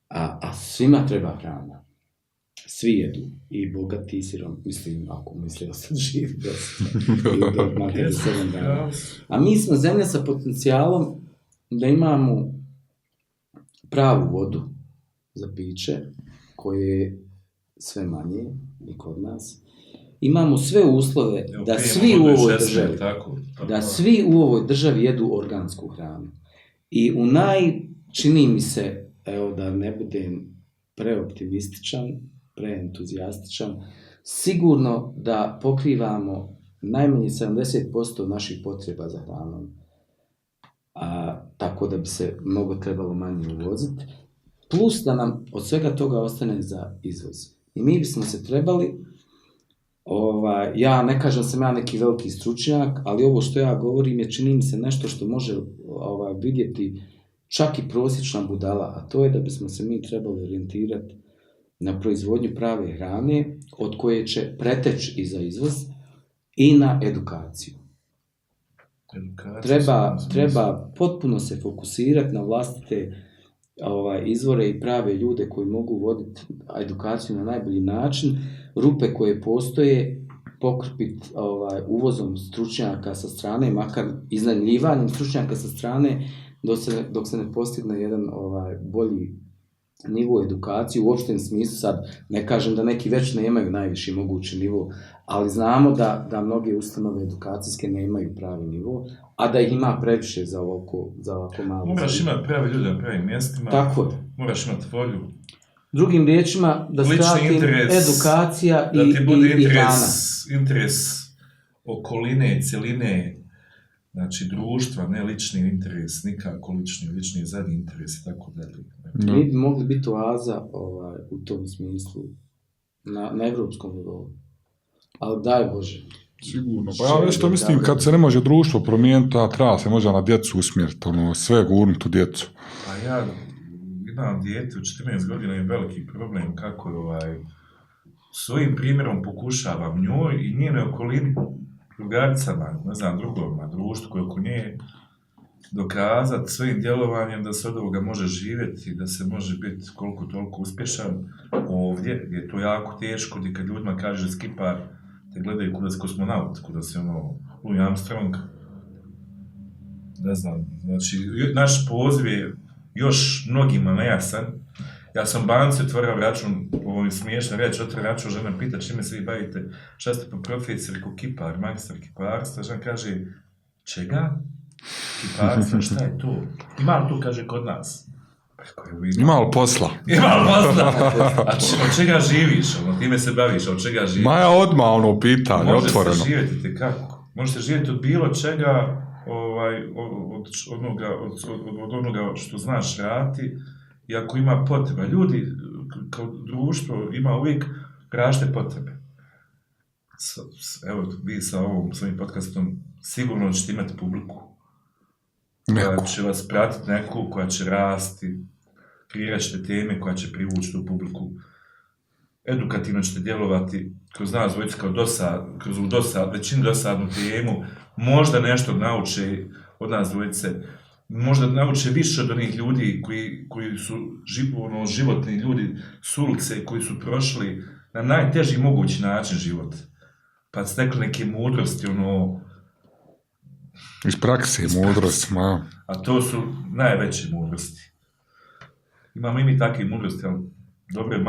A svima treba hrana. Svi jedu. I bogati i sirom. Mislim, ako misle da sam živ, makar 7 dana. A mi smo zemlja sa potencijalom da imamo pravu vodu za piće, koje je sve manje i kod nas. Imamo sve uslove da svi u ovoj državi jedu organsku hranu. I čini mi se, evo da ne budem preoptimističan, preentuzijastičan, sigurno da pokrivamo najmanje 70% naših potreba za hranom. Tako da bi se mnogo trebalo manje uvoziti. Plus da nam od svega toga ostane za izvoz. I mi bismo se trebali, ja ne kažem sam ja neki veliki stručnjak, ali ovo što ja govorim je, čini mi se, nešto što može vidjeti čak i prosječna budala, a to je da bismo se mi trebali orijentirati na proizvodnju prave hrane, od koje će preteći i za izvoz, i na edukaciju. Treba potpuno se fokusirati na vlastite izvore i prave ljude koji mogu voditi edukaciju na najbolji način, rupe koje postoje pokrpiti uvozom stručnjaka sa strane, makar iznajmljivanjem stručnjaka sa strane, dok se ne postigne jedan bolji nivo edukacije u opštem smislu. Sad ne kažem da neki već nemaju najviši mogući nivo, ali znamo da mnoge ustanove edukacijske nemaju pravi nivo, a da ih ima previše za ovako malo. Moraš imati pravi ljude na pravim mjestima. Tako je. Moraš imati volju. Drugim riječima, da skratim, edukacija da ti bude i hrana. Interes okoline, celine, znači društva, ne lični interes, nikako lični zadnji interes i tako dalje. Mi bi mogli biti oaza u tom smislu, na evropskom nivou. Ali daj Bože. Sigurno. Pa ja nešto mislim, kad se ne može društvo promijeniti, a treba se možda na djecu usmjeriti, sve gurniti u djecu. Pa ja imam dijete u 14 godina i veliki problem kako svojim primjerom pokušavam njoj i njenoj okolini, drugaricama, ne znam, drugovima, društvu koje oko nje, dokazati svojim djelovanjem da se od ovoga može živjeti, da se može biti koliko toliko uspješan ovdje, gdje je to jako teško, gdje kad ljudima kaže skipar, te gledaju kuda si kosmonaut, kuda si Louis Armstrong, ne znam, znači, naš poziv je još mnogima nejasan. Ja sam banci otvorio račun, ovo je smiješno reći, otvorio račun, žena pita čime se vi bavite, šta ste po profesiji, rekao kipar, magistar kiparstva, žena kaže, čega? Kiparstva, šta je to? Ima li to, kaže, kod nas? Ima li posla? Ima li posla? A od čega živiš, time se baviš, od čega živiš? Maja odmah pitanje, otvoreno. Može se živjeti, te kako? Može se živjeti od bilo čega, od onoga što znaš raditi, i ako ima potreba. Ljudi, kao društvo, ima uvijek različite potrebe. Evo, vi sa ovim podcastom sigurno ćete imati publiku. Koja će vas pratiti, neku koja će rasti, kreirat ćete teme koja će privući tu publiku. Edukativno ćete djelovati kroz nas dvojicu kroz većinu dosadnu temu, možda nešto nauče od nas dvojice, možda nauče više od onih ljudi koji su životni ljudi s ulice, koji su prošli na najteži mogući način život. Pa stekli neke mudrosti, iz prakse, mudrost, ma. A to su najveće mudrosti. Imamo i mi takve mudrosti, ali dobro je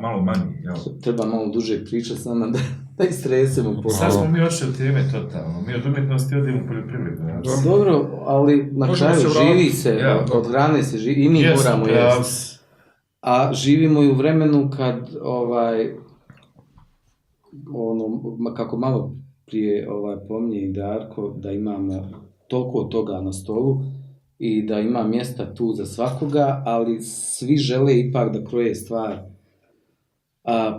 malo manji. Jel? Treba malo duže pričati s nama da istresemo. Sad smo mi odšli od teme totalno. Mi od umjetnosti odimo u poljoprivredu. Dobro, ali na kraju živi se, od hrane se živi, i mi moramo jesti. A živimo i u vremenu kad, kako malo prije pominje i Darko, da imamo toliko toga na stolu i da ima mjesta tu za svakoga, ali svi žele ipak da kroje stvar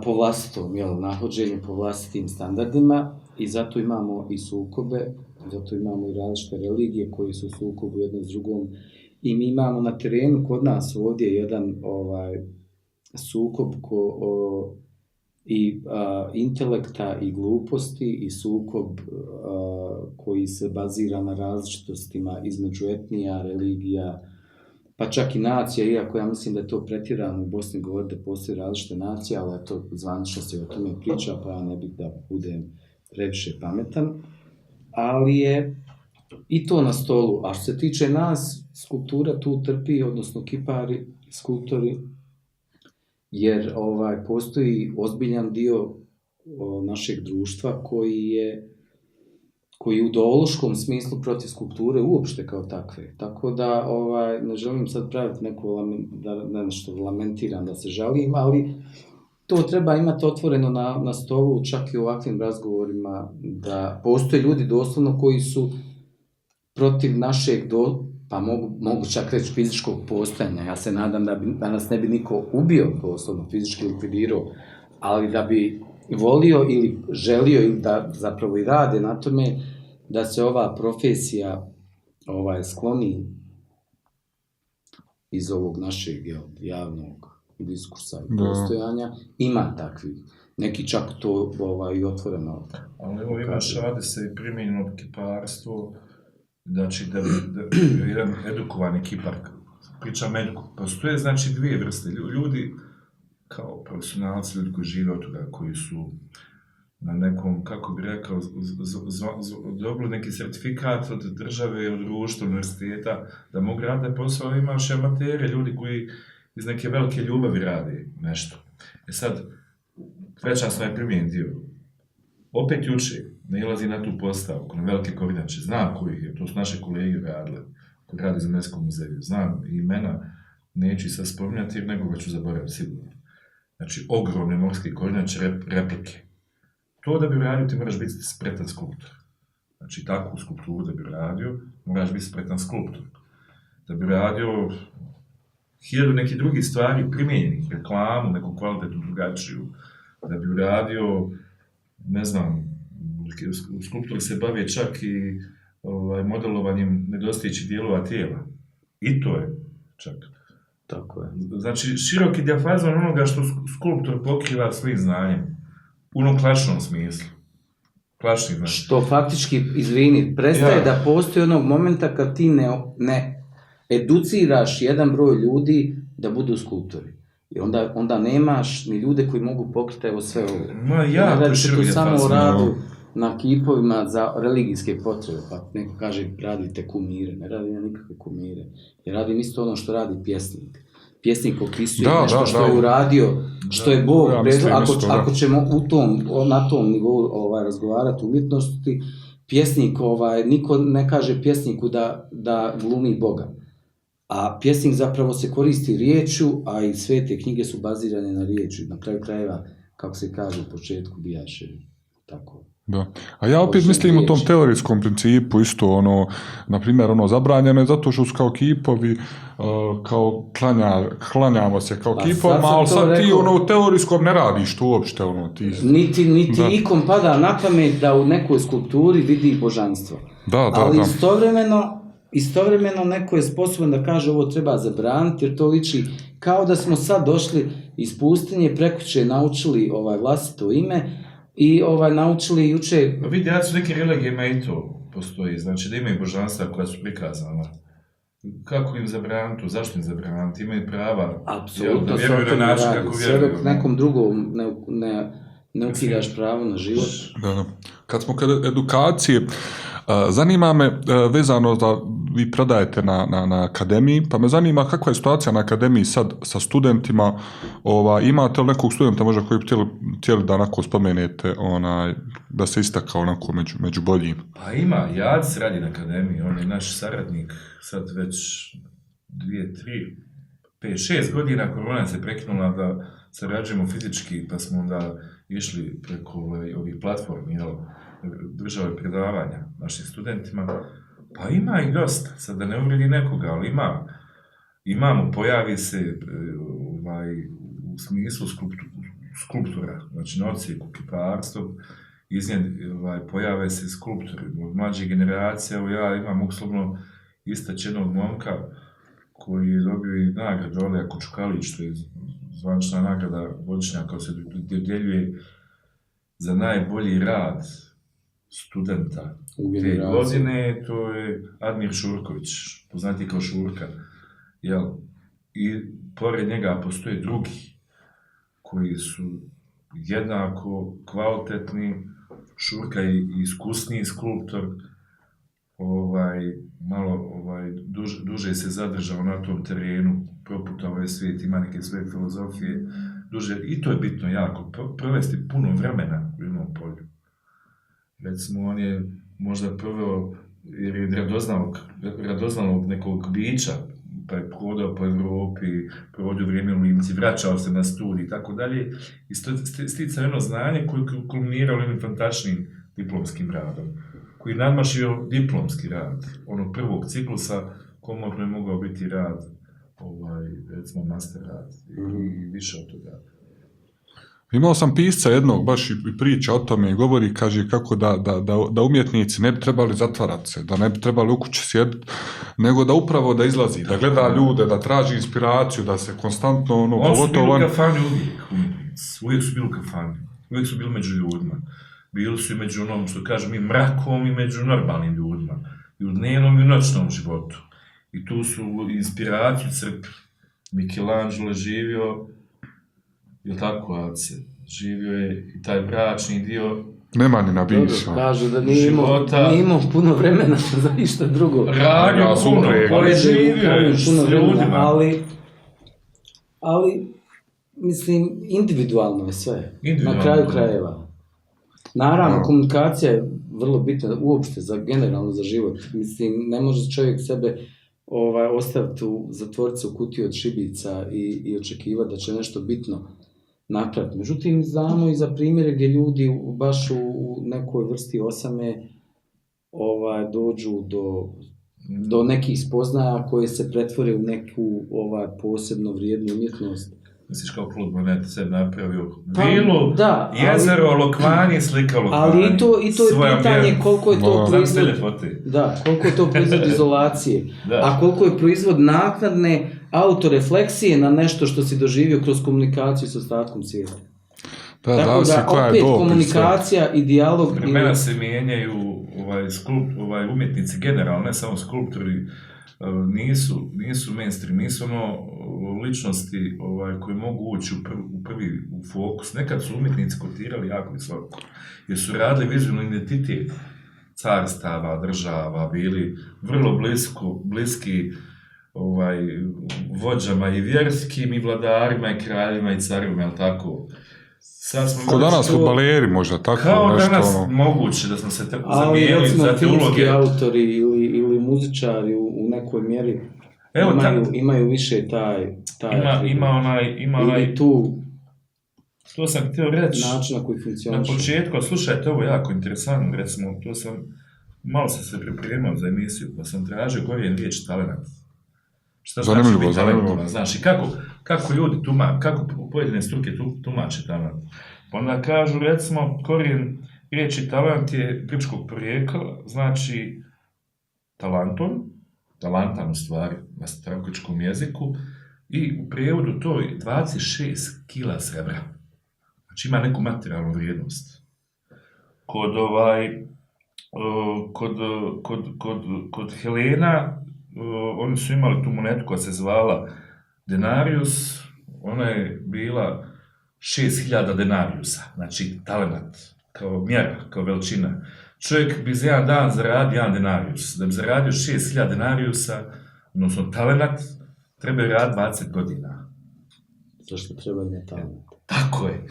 po vlastitom nahođenju, po vlastitim standardima, i zato imamo i sukobe, zato imamo i različite religije koje su u sukobu jedna s drugom, i mi imamo na terenu kod nas ovdje jedan sukob i intelekta i gluposti, i sukob koji se bazira na različitostima između etnija, religija, pa čak i nacija, iako ja mislim da je to pretjerano u Bosni govoriti da postoji različite nacije, ali eto, zvanično se o tome priča, pa ja ne bih da budem previše pametan, ali je i to na stolu. A što se tiče nas, skulptura tu trpi, odnosno kipari, skulptori, jer postoji ozbiljan dio našeg društva koji je u ideološkom smislu protiv skulpture uopšte kao takve. Tako da ne želim sad praviti nešto lamentiram, da se žalim, ali to treba imati otvoreno na stolu, čak i u ovakvim razgovorima, da postoje ljudi doslovno koji su protiv našeg pa mogu čak reći fizičkog postojanja. Ja se nadam da nas ne bi niko ubio, doslovno fizički likvidirao, ali da bi volio ili želio, ili da zapravo i rade na tome da se ova profesija skloni iz ovog našeg javnog diskursa i Da. postojanja, ima takvih. Neki čak to i otvoreno. Ali evo imaš, radi se i primijenjeno kiparstvo, znači da jedan edukovani kipar, pričam eduku, postoje znači dvije vrste ljudi, kao profesionalci, ljudi koji žive od toga, koji su na nekom, kako bi rekao, dobili neki certifikat od države, od društva, univerziteta, da mogu raditi posao, imaš amatere, ljudi koji iz neke velike ljubavi rade nešto. Sad, treća stvar je primjen dio. Opet juče nailazi na tu postavku, na velike kornjače, znam kojih je, to su naše kolege radile, koji radi za Zemljanskom muzeju, znam imena, neću ih sad spominjati jer nekoga ću zaboraviti sigurno. Znači, ogromne morske kornjače, replike. To da bi radio, ti moraš biti spretan skulptor. Znači, takvu skulpturu da bi radio, moraš biti spretan skulptor. Da bi radio 1000 nekih drugih stvari primjenjenih, reklamu, neku kvalitetu drugačiju, da bi radio, ne znam, skulptori se bave čak i modelovanjem nedostajućih dijelova tijela. I to je čak. Tako je. Znači, široki dijapazon onoga što skulptor pokriva svojim znanjem. U onom klasičnom smislu. Klasični znači. Što faktički, izvini, prestaje da postoji onog momenta kad ti ne educiraš jedan broj ljudi da budu skulptori. I onda nemaš ni ljude koji mogu pokriti evo sve ovo. Ne radi se tu samo o radu na kipovima za religijske potrebe, pa neko kaže radite kumire, ne radi na nikakve kumire. Ja radim isto ono što radi pjesnik. Pjesnik opisuje nešto što je uradio, što je Bog, ako ćemo na tom nivou razgovarati o umjetnosti, pjesnik, niko ne kaže pjesniku da glumi Boga. A pjesnik zapravo se koristi riječju, a i sve te knjige su bazirane na riječju. Na kraju krajeva, kako se kaže u početku, bijaše tako. Da. A ja opet mislim u tom teorijskom principu isto, na primjer, zabranjeno je zato što su kao kipovi, kao klanjamo se kao kipovima, ali sad ti u teorijskom ne radiš to uopšte, ti... Niti ikom pada na pamet da u nekoj skulpturi vidi božanstvo. Ali istovremeno neko je sposoban da kaže ovo treba zabraniti, jer to liči kao da smo sad došli iz pustinje, prekuće naučili vlastito ime, i naučili juče... Vidi, ja su neke religijama i to postoji, znači da imaju božanstva koja su prikazana. Kako im zabraniti, zašto im zabraniti, imaju prava. Apsolutno, sve dok nekom drugom ne ukidaš pravo na život. Da. Kad smo kod edukacije, zanima me, vezano da vi predajete na akademiji, pa me zanima kakva je situacija na akademiji sad sa studentima, imate li nekog studenta možda koji bi htjeli da onako spomenete, da se istakao onako među boljim? Pa ima, Jac radi na akademiji, on je naš saradnik sad već 2, 3, 5, 6 godina, korona se prekinula da sarađujemo fizički, pa smo onda išli preko ovih platformi, države predavanja našim studentima, pa ima i dosta, sad da ne uvredi nekoga, ali imamo, pojavi se u smislu skulptura, znači na odsjeku kiparstva, pojave se skulptori, od mlađe generacije, ja imam uslovno istaći jednog momka koji je dobio i nagradu Olija Kočukalić, što je zvanična nagrada godišnja koja se dodjeljuje za najbolji rad studenta te godine, to je Admir Šurković, poznati kao Šurka. I pored njega postoje drugi koji su jednako kvalitetni. Šurka je iskusniji skulptor, malo duže se zadržao na tom terenu, proputao je svijet, ima neke svoje filozofije, i to je bitno jako, provesti puno vremena u jednom polju. Recimo, on je možda proveo, jer je radoznalog nekog bića, pa je hodao po Evropi, provodio vrijeme u Limci, vraćao se na studij i tako dalje, i sticao jedno znanje koje je kulminiralo jednim fantastičnim diplomskim radom, koji je nadmašio diplomski rad, onog prvog ciklusa, komotno je mogao biti rad, recimo master rad, i više od toga. Imao sam pisca jednog, baš i priča o tome, i govori, kaže, kako da umjetnici ne bi trebali zatvarati se, da ne bi trebali u kući sjediti, nego da upravo da izlazi, da gleda ljude, da traži inspiraciju, da se konstantno, Oni su bili u kafani uvijek su bili u kafani, uvijek su bili među ljudima. Bili su i među onom, što kažem, i mrakom i među normalnim ljudima. I u dnevnom i u noćnom životu. I tu su inspiraciju crpili. Michelangelo je živio, je tako, Ace? Živio je i taj bračni dio. Nema ni na bivša. Kažu da nije imao puno vremena za ništa drugo. Radio puno, živio je s ljudima. Ali, mislim, individualno je sve. Na kraju krajeva. Naravno, komunikacija je vrlo bitna uopšte generalno za život. Mislim, ne može čovjek sebe ostaviti zatvoriti se u kutiju od šibica i očekivati da će nešto bitno napraviti. Međutim, znamo i za primjere gdje ljudi baš u nekoj vrsti osame dođu do nekih spoznaja koje se pretvore u neku posebno vrijednu umjetnost. Misliš kao Claude Monet se napravio vilu, jezero, lokvanje, slika lokvanje. Ali i to je pitanje koliko je to koliko je to proizvod izolacije, a koliko je proizvod naknadne autorefleksije na nešto što si doživio kroz komunikaciju s ostatkom svijeta. Tako da opet komunikacija i dijalog... Vremena se mijenjaju, umjetnici generalno, ne samo skulptori, nisu mainstream, nisu ličnosti koje mogu ući u fokus. Nekad su umjetnici kotirali jako visoko, jer su radili vizualni identitet carstava, država, bili vrlo bliski vođama i vjerskim, i vladarima, i kraljima, i carima, je li tako? Ko danas fudbaleri možda, tako kao nešto. Kao danas moguće da smo se zamijenili za te uloge. Ali recimo autori ili muzičari u nekoj mjeri imaju više taj ima onaj tu to sam htio reći način na koji funkcioniše. Na početku, slušajte, ovo je jako interesantno, recimo, malo sam se pripremao za emisiju, pa sam tražio korijen riječ talent. Šta znači biti talentovan, znaš, i kako ljudi kako pojedine struke tumače talent. Pa onda kažu, recimo, korijen riječi talent je grčkog porijekla, znači talantan u stvari, na starogrčkom jeziku, i u prijevodu to je 26 kila srebra. Znači ima neku materijalnu vrijednost. Kod Helena, oni su imali tu monetu koja se zvala denarius, ona je bila 6000 denariusa, znači talent, kao mjera, kao veličina. Čovjek bi za jedan dan zaradio 1 denarius. Da bi zaradio 6000 denariusa, odnosno talent, treba je raditi 20 godina. Zašto treba ne talent? Tako je.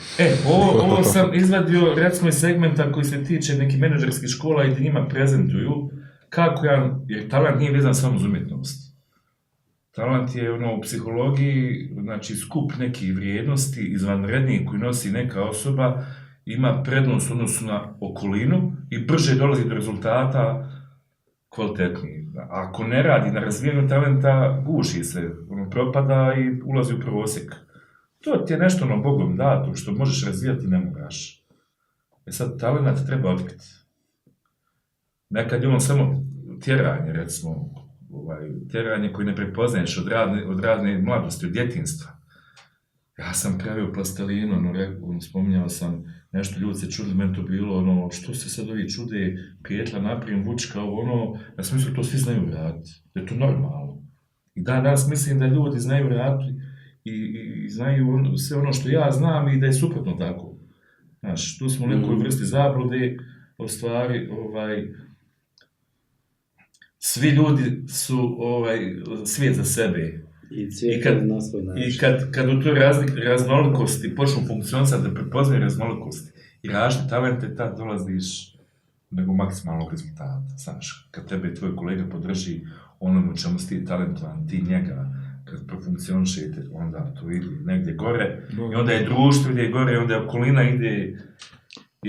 Ovo sam izvadio, recimo, iz segmenta koji se tiče nekih menadžerskih škola i da njima prezentuju kako jer talent nije vezan samo uz umjetnost. Talent je u psihologiji, znači skup nekih vrijednosti izvanrednih koji nosi neka osoba, ima prednost u odnosu na okolinu i brže dolazi do rezultata kvalitetniji. Ako ne radi na razvijenju talenta, guši se, propada i ulazi u prosjek. To ti je nešto Bogom dato što možeš razvijati, ne moraš. Sad, talent treba otkriti. Nekad je samo tjeranje, recimo, tjeranje koje ne prepoznaješ od radne mladosti, od djetinjstva. Ja sam pravio plastelinu, spominjao sam nešto, ljudi se čudili, meni to bilo, što se sad ovi čude, prijetla napravim, vučka, ja sam mislio, to svi znaju raditi, da je to normalno. I danas mislim da ljudi znaju raditi i znaju sve ono što ja znam i da je suprotno tako. Znaš, tu smo u nekoj vrsti zablude, u stvari, svi ljudi su svijet za sebe. I kad u toj raznolikosti počnu funkcionisati, da prepoznaju raznolikosti i različite talente, tad dolaziš do maksimalnog rezultata. Znaš, kad tebe tvoj kolega podrži onome u čemu si ti talentovan, ti njega, kad profunkcionišete, onda to ide negdje gore, i onda je društvo ide gore, i onda je okolina ide...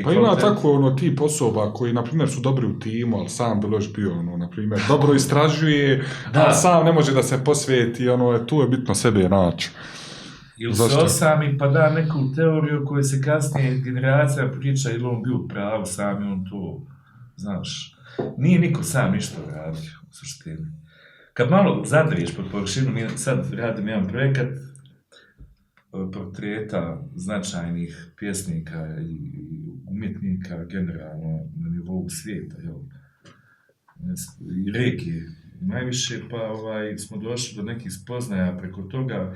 Pa ima tako tip osoba koji, na primjer, su dobri u timu, ali sam bi još bio, na primjer, dobro istražuje, ali sam ne može da se posvijeti, tu je bitno sebe naći. Ili se Zašto? osami pa da neku teoriju koju se kasnije generacija priča ili on bio pravo, sami on to, znaš. Nije niko sam ništa radio, u suštini. Kad malo zadriješ pod površinu, mi sad radim jedan projekat portreta značajnih pjesnika i umjetnika generalno na nivou svijeta, jel? I regije. Najviše pa smo došli do nekih spoznaja preko toga.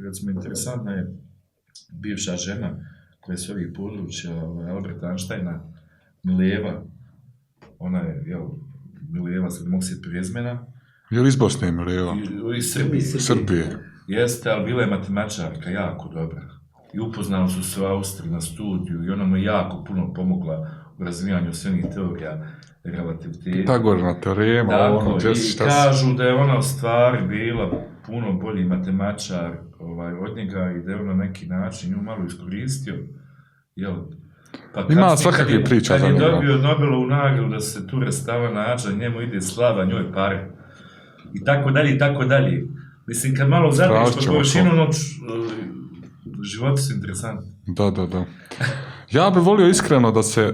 Recimo, interesantna je bivša žena koja je s ovih područja Alberta Einsteina, Mileva. Ona je, Mileva, sad ne mogu se prezmena. Je li iz Bosne Mileva? Iz Srbije. Srbije. Jeste, ali bila je matematičarka, jako dobra. I upoznali su se u Austriji na studiju i ona mu je jako puno pomogla u razvijanju svih teorija relativiteta. Pitagorina teorema, Tako, ono, i kažu da je ona u stvari bila puno bolji matematičar od njega i da je on na neki način nju malo iskoristio. Jel? Pa ima svakakve priča za njega. Kad je njega. dobio Nobelovu nagradu da se tu Restava nađa, njemu ide slava, njoj pare. I tako dalje, i tako dalje. Mislim, kad malo zadniješ pod površinu, životi su interesantni. Da. Ja bih volio iskreno da se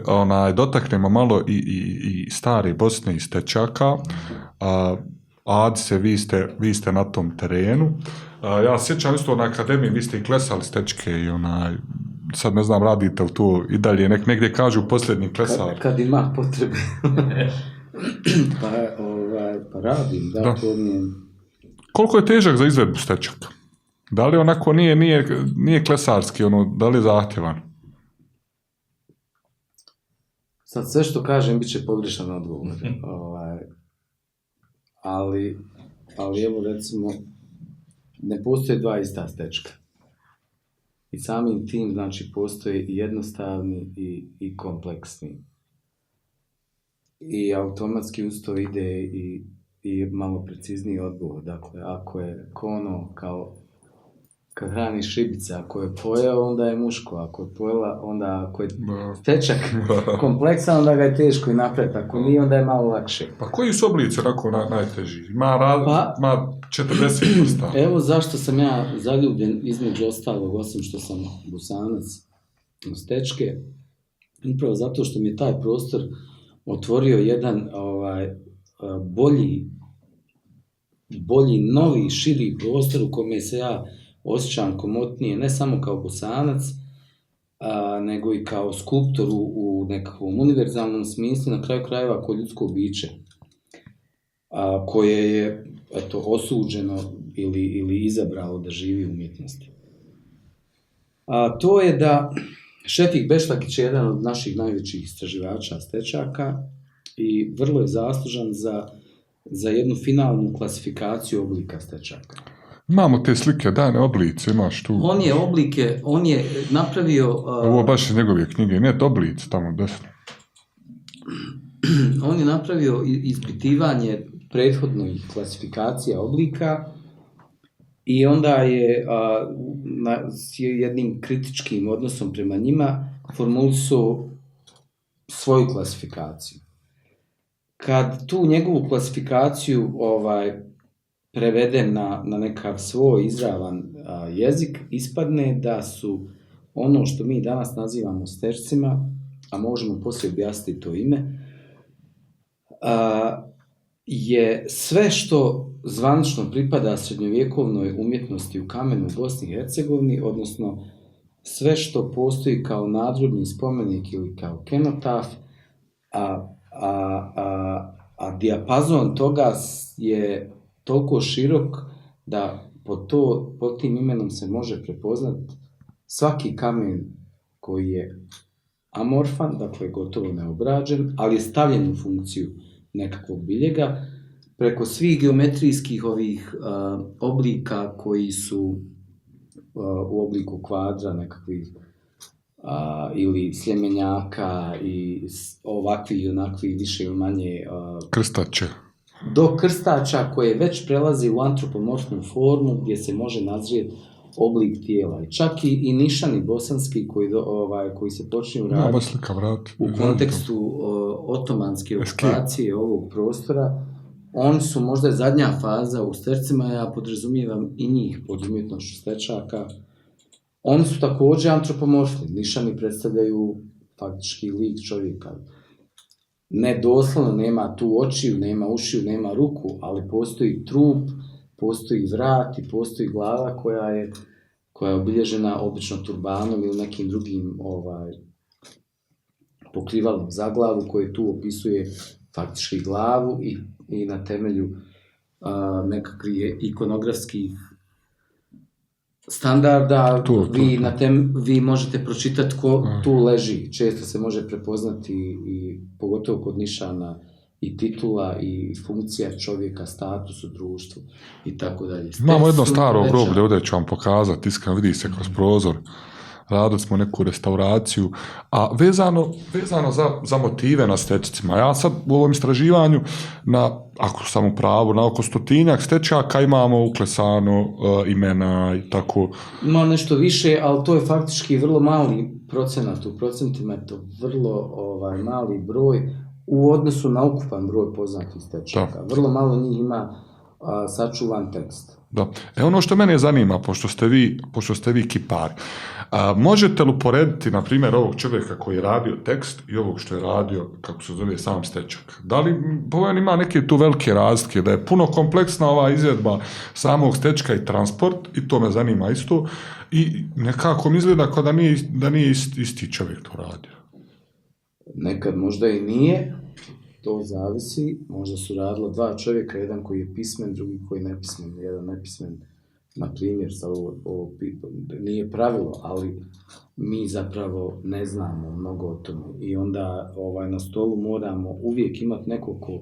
dotaknemo malo i stare Bosne i Stečaka. Adise, vi ste na tom terenu. Ja sjećam isto na akademiji, vi ste i klesali stečke i sad ne znam, radite u tu i dalje, negdje kažu posljednji klesar. Kad ima potrebe. Pa radim, da. To mi je... Koliko je težak za izvedbu stečaka? Da li onako nije klesarski, da li je zahtjevan? Sad sve što kažem bit će pogrešan odgovor. Ali evo recimo, ne postoje dva ista stečka. I samim tim, znači, postoje i jednostavni i kompleksni. I automatski uz to ide i malo precizniji odgovor. Dakle, ako je kono kao kad hraniš ribice, ako je pojeo, onda je muško, ako je pojela, onda ako je stečak kompleksan, onda ga je teško i napraviti, ako nije, onda je malo lakše. Pa koji su oblici onako najteži? Ima 40 vrsta. Evo zašto sam ja zaljubljen između ostalog, osim što sam Bosanac u stečke, upravo zato što mi je taj prostor otvorio jedan bolji, novi, širi prostor u kome se ja osjećam komotnije, ne samo kao Bosanac, nego i kao skulptor u nekakvom univerzalnom smislu, na kraju krajeva kao ljudsko biće, koje je osuđeno ili izabralo da živi u umjetnosti. To je da Šefik Bešlakić je jedan od naših najvećih istraživača stečaka i vrlo je zaslužan za jednu finalnu klasifikaciju oblika stečaka. Imamo te slike, dane oblice, imaš tu. On je napravio... Ovo baš iz njegove knjige, ne oblice tamo desno. On je napravio ispitivanje prethodnih klasifikacija oblika i onda je s jednim kritičkim odnosom prema njima formulisao svoju klasifikaciju. Kad tu njegovu klasifikaciju prevedem na nekakav svoj izravan jezik, ispadne da su ono što mi danas nazivamo stečcima, a možemo poslije objasniti to ime, je sve što zvanično pripada srednjovjekovnoj umjetnosti u kamenu u Bosni i Hercegovini, odnosno sve što postoji kao nadgrobni spomenik ili kao kenotaf, a dijapazon toga je toliko širok da pod tim imenom se može prepoznati svaki kamen koji je amorfan, dakle gotovo neobrađen, ali je stavljen u funkciju nekakvog biljega, preko svih geometrijskih ovih oblika koji su u obliku kvadra nekakvih ili sljemenjaka i ovakvi i onakvi više ili manje krstače. Do krstača koje već prelazi u antropomorfnu formu gdje se može nazrijeti oblik tijela. I čak i nišani bosanski koji se počinju raditi u kontekstu otomanske okupacije ovog prostora oni su možda zadnja faza u stečcima, ja podrazumijevam i njih pod umjetnošću stečaka. Oni su također antropomorfni, nišani predstavljaju faktički lik čovjeka. Ne doslovno, nema tu očiju, nema ušiju, nema ruku, ali postoji trup, postoji vrat i postoji glava koja je obilježena obično turbanom ili nekim drugim pokrivalom za glavu koje tu opisuje faktički glavu i na temelju nekakvih ikonografskih standarda vi možete pročitati ko tu leži. Često se može prepoznati i pogotovo kod nišana i titula i funkcija čovjeka, status u društvu i tako dalje. Imamo jedno staro groblje, ovdje ću vam pokazati, iskreno vidi se kroz prozor. Radili smo neku restauraciju, a vezano za motive na stečcima. Ja sad u ovom istraživanju, ako sam u pravu, na oko 100-tinjak stečaka imamo uklesano imena i tako. Ima nešto više, ali to je faktički vrlo mali procenat, u procentima je to vrlo mali broj u odnosu na ukupan broj poznatih stečaka. Da. Vrlo malo njih ima sačuvan tekst. Da. Ono što mene zanima, pošto ste vi kipari, možete li uporediti, na primjer, ovog čovjeka koji je radio tekst i ovog što je radio, kako se zove, sam stečak? Da li povijek ima neke tu velike razlike, da je puno kompleksna ova izvedba samog stečka i transport, i to me zanima isto, i nekako mi izgleda kao da nije isti čovjek to radio. Nekad možda i nije, to zavisi, možda su radila dva čovjeka, jedan koji je pismen, drugi koji je nepismen, jedan nepismen, na primjer, ovo nije pravilo, ali mi zapravo ne znamo mnogo o tome i onda na stolu moramo uvijek imati nekoliko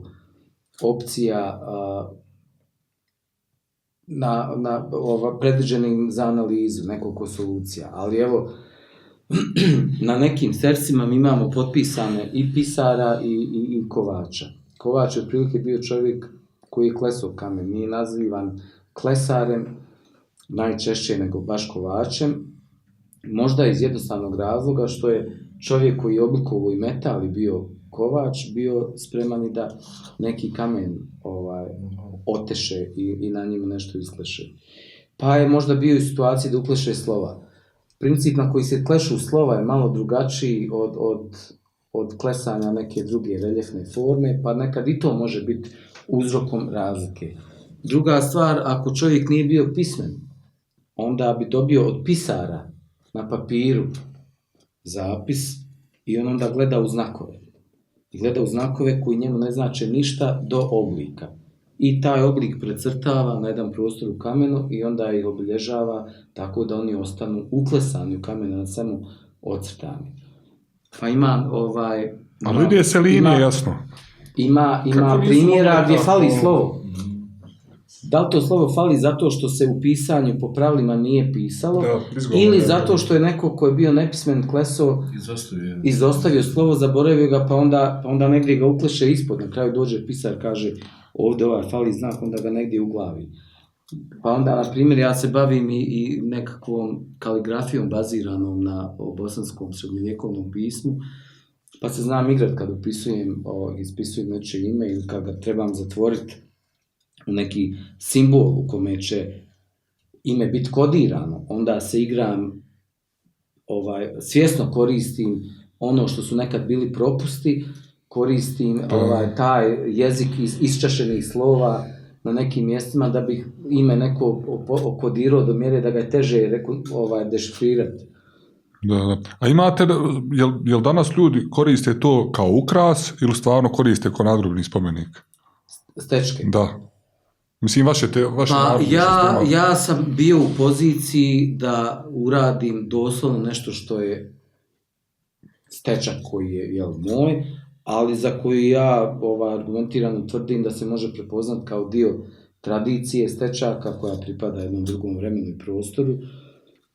opcija predviđenim za analizu, nekoliko solucija, ali evo, na nekim srcima mi imamo potpisane i pisara i kovača. Kovač je otprilike bio čovjek koji je klesao kamen, nije nazivan klesarem, najčešće nego baš kovačem, možda iz jednostavnog razloga što je čovjek koji je oblikovao i metal i bio kovač, bio spreman i da neki kamen oteše i na njemu nešto iskleše. Pa je možda bio u situaciji da ukleše slova. Princip na koji se klešu slova je malo drugačiji od klesanja neke druge reljefne forme, pa nekad i to može biti uzrokom razlike. Druga stvar, ako čovjek nije bio pismen, onda bi dobio od pisara na papiru zapis i on onda gleda u znakove. I gleda u znakove koji njemu ne znače ništa do oblika. I taj oblik precrtava na jedan prostor u kamenu i onda ih obilježava tako da oni ostanu uklesani u kamenu, na samo ocrtani. Pa ima ali ide se linije, jasno. Ima primjera gdje fali slovo. Da li to slovo fali zato što se u pisanju po pravilima nije pisalo, ili zato što je neko ko je bio nepismen klesao, izostavio slovo, zaboravio ga, pa onda negdje ga ukleše ispod, na kraju dođe pisar, kaže ovdje fali znak, onda ga negdje uglavi. Pa onda, na primjer, ja se bavim i nekakvom kaligrafijom baziranom na bosanskom srednjovjekovnom pismu, pa se znam igrat kad ispisujem nečije ime ili kad ga trebam zatvoriti u neki simbol u kome će ime biti kodirano, onda se igram, svjesno koristim ono što su nekad bili propusti, koristim taj jezik isčašenih slova na nekim mjestima da bih ime neko okodirao do mjere da ga je teže dešifrirati. Da. A imate, jel danas ljudi koriste to kao ukras ili stvarno koriste kao nadgrobni spomenik? Stečke? Da. Mislim, vaše ja sam bio u poziciji da uradim doslovno nešto što je stečak koji je moj, ali za koju ja argumentirano tvrdim da se može prepoznati kao dio tradicije stečaka koja pripada jednom drugom vremenu i prostoru,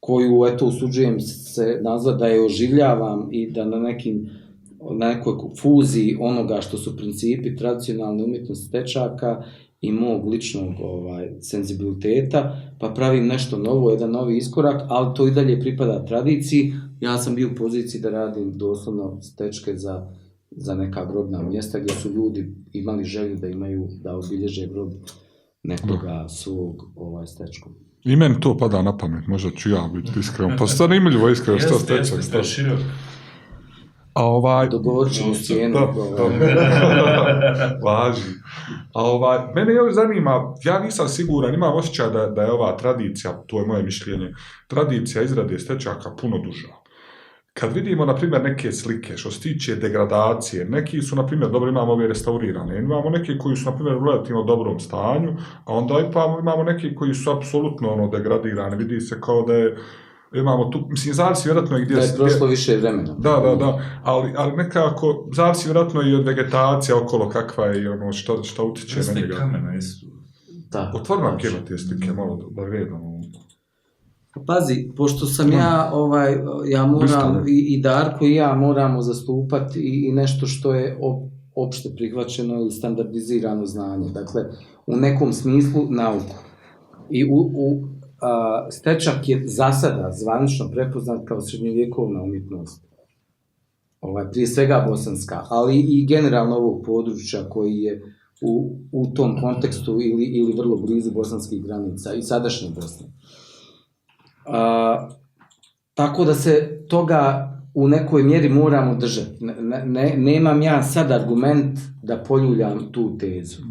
koju, usuđujem se nazvati da je oživljavam i da na nekoj fuziji onoga što su principi tradicionalne umjetnosti stečaka i mog ličnog senzibiliteta, pa pravim nešto novo, jedan novi iskorak, ali to i dalje pripada tradiciji. Ja sam bio u poziciji da radim doslovno stečke za za neka grobna mjesta gdje su ljudi imali želju da obilježe grob nekoga svog stečkog. I meni to pada na pamet, možda ću ja biti iskren, pa zanimljivo iskreno što stečak. Jeste, širok. Dogovorit ćemo cijenu. Važi. Mene još zanima, ja nisam siguran, imam osjećaj da je ova tradicija, to je moje mišljenje, tradicija izrade stečaka puno duža. Kad vidimo, na primjer, neke slike, što se tiče degradacije, neki su, na primjer, dobro, imamo ove restaurirane, imamo neke koji su, na primjer, u relativno dobrom stanju, a onda imamo neke koji su apsolutno degradirane, vidi se kao da je, imamo tu, mislim, zavisi vjerojatno i gdje... Da je prošlo više vremena. Da, ali nekako, zavisi vjerojatno i od vegetacija okolo kakva je i ono šta utiče na njega. Kamena isto. Otvori nam kjelo te slike, malo da gledamo. Pazi, pošto sam ja moram, i Darko i ja moramo zastupati i nešto što je opšte prihvaćeno i standardizirano znanje. Dakle, u nekom smislu nauku. I stečak je za sada zvanično prepoznat kao srednjovjekovna umjetnost. Prije svega bosanska, ali i generalno ovog područja koji je u tom kontekstu ili vrlo blizu bosanskih granica i sadašnje Bosne. Tako da se toga u nekoj mjeri moramo držati. Nemam ja sad argument da poljuljam tu tezu.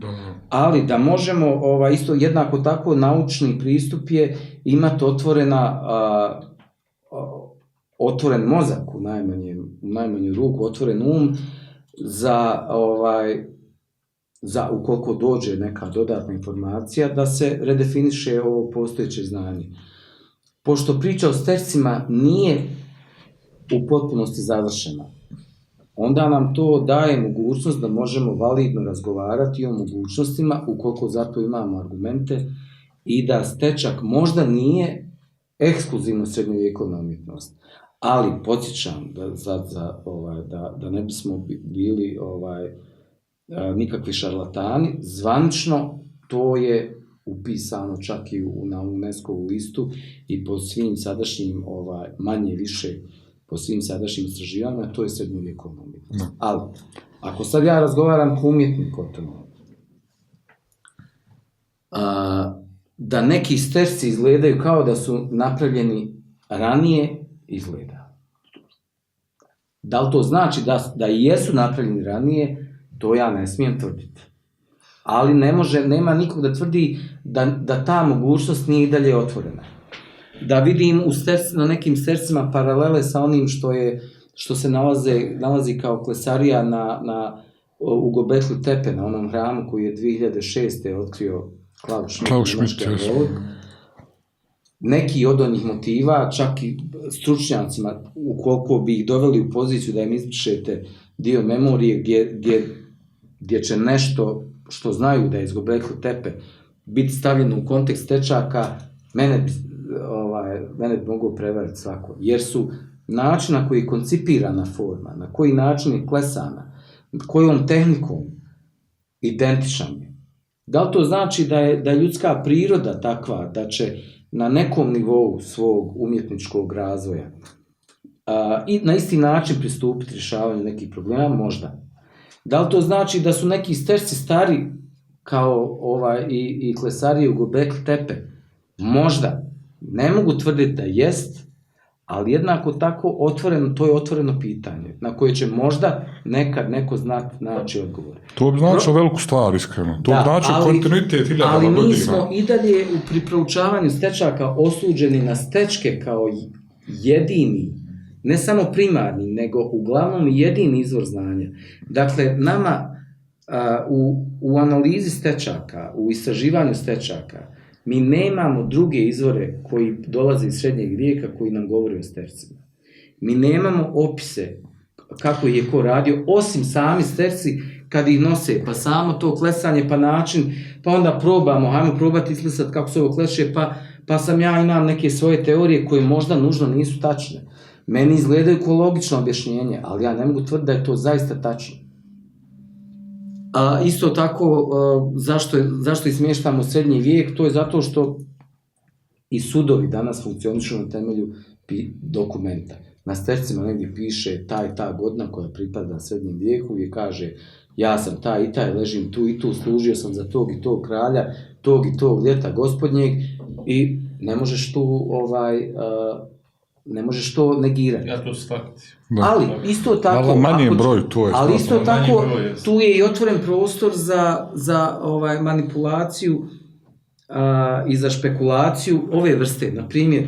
Ali da možemo, isto jednako tako naučni pristup je imati otvoren mozak u najmanju ruku, otvoren za ukoliko dođe neka dodatna informacija da se redefiniše ovo postojeće znanje. Pošto priča o stečcima nije u potpunosti završena, onda nam to daje mogućnost da možemo validno razgovarati o mogućnostima, ukoliko zato imamo argumente, i da stečak možda nije ekskluzivno srednjovjekovna umjetnost. Ali podsjećam da ne bismo bili nikakvi šarlatani, zvanično to je upisano čak i na UNESCO-vu listu i po svim sadašnjim, manje više, po svim sadašnjim istraživanjima, to je srednjovjekovna umjetnost. Ali, ako sad ja razgovaram kao umjetnik o tome, da neki stečci izgledaju kao da su napravljeni ranije, izgleda. Da li to znači da i jesu napravljeni ranije, to ja ne smijem tvrditi. Ali nema nikog da tvrdi da ta mogućnost nije i dalje otvorena. Da vidim na nekim stečcima paralele sa onim što se nalazi kao klesarija u Göbekli Tepe, na onom hramu koji je 2006. otkrio Klaus Schmidt. Neki od onih motiva, čak i stručnjacima, ukoliko bi ih doveli u poziciju da im izbrišete dio memorije gdje će nešto što znaju da je iz Göbekli Tepe biti stavljeno u kontekst stečaka, mene bi mogao prevariti svako. Jer su način na koji je koncipirana forma, na koji način je klesana, kojom tehnikom identičan je. Da li to znači da je ljudska priroda takva da će na nekom nivou svog umjetničkog razvoja i na isti način pristupiti rješavanju nekih problema? Možda. Da li to znači da su neki stečci stari kao i klesarije u Göbekli Tepe? Možda. Ne mogu tvrditi da jest, ali jednako tako to je otvoreno pitanje na koje će možda nekad neko naći odgovor. To bi značilo veliku stvar, iskreno. To bi značilo kontinuitet hiljadama godina. Ali mi smo i dalje pri proučavanju stečaka osuđeni na stečke kao jedini, ne samo primarni, nego uglavnom jedini izvor znanja. Dakle, nama u analizi stečaka, u istraživanju stečaka, mi nemamo druge izvore koji dolaze iz srednjeg vijeka koji nam govore o stečcima. Mi nemamo opise kako je ko radio, osim sami stečci kad ih nose, pa samo to klesanje, pa način, pa onda hajmo probati izlesati kako se ovo kleše, pa imam neke svoje teorije koje možda nužno nisu tačne. Meni izgledaju kao logično objašnjenje, ali ja ne mogu tvrditi da je to zaista tačno. Isto tako, zašto smještamo srednji vijek, to je zato što i sudovi danas funkcionišu na temelju dokumenta. na stečcima negdje piše ta godina koja pripada srednjem vijeku, gdje kaže ja sam taj i taj, ležim tu i tu, služio sam za tog i tog kralja, tog i tog ljeta gospodnjeg i ne možeš tu ne možeš to negirati. Ja to shvatiti. Ali isto tako, manji broj, to je. ali isto tako, broj, tu je i otvoren prostor za manipulaciju i za špekulaciju ove vrste. Na primjer,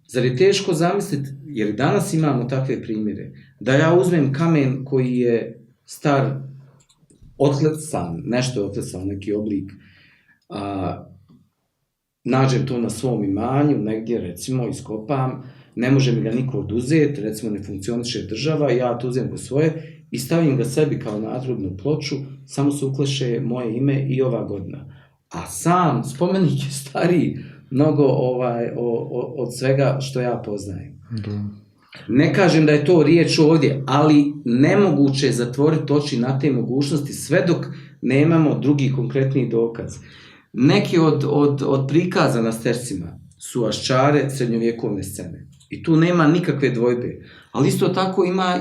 zar je teško zamisliti, jer danas imamo takve primjere, da ja uzmem kamen koji je star, otklesan, nešto je otklesan, neki oblik, nađem to na svom imanju, negdje recimo iskopam, ne može mi ga niko oduzeti, recimo ne funkcioniše država, ja to uzem po svoje i stavim ga sebi kao nadgrobnu ploču, samo se ukleše moje ime i ova godina. A sam spomenik je stariji mnogo od svega što ja poznajem. Da. Ne kažem da je to riječ ovdje, ali nemoguće je zatvoriti oči na te mogućnosti sve dok nemamo drugi konkretni dokaz. Neki od prikaza na stercima su aščare srednjovjekovne scene. I tu nema nikakve dvojbe. Ali isto tako ima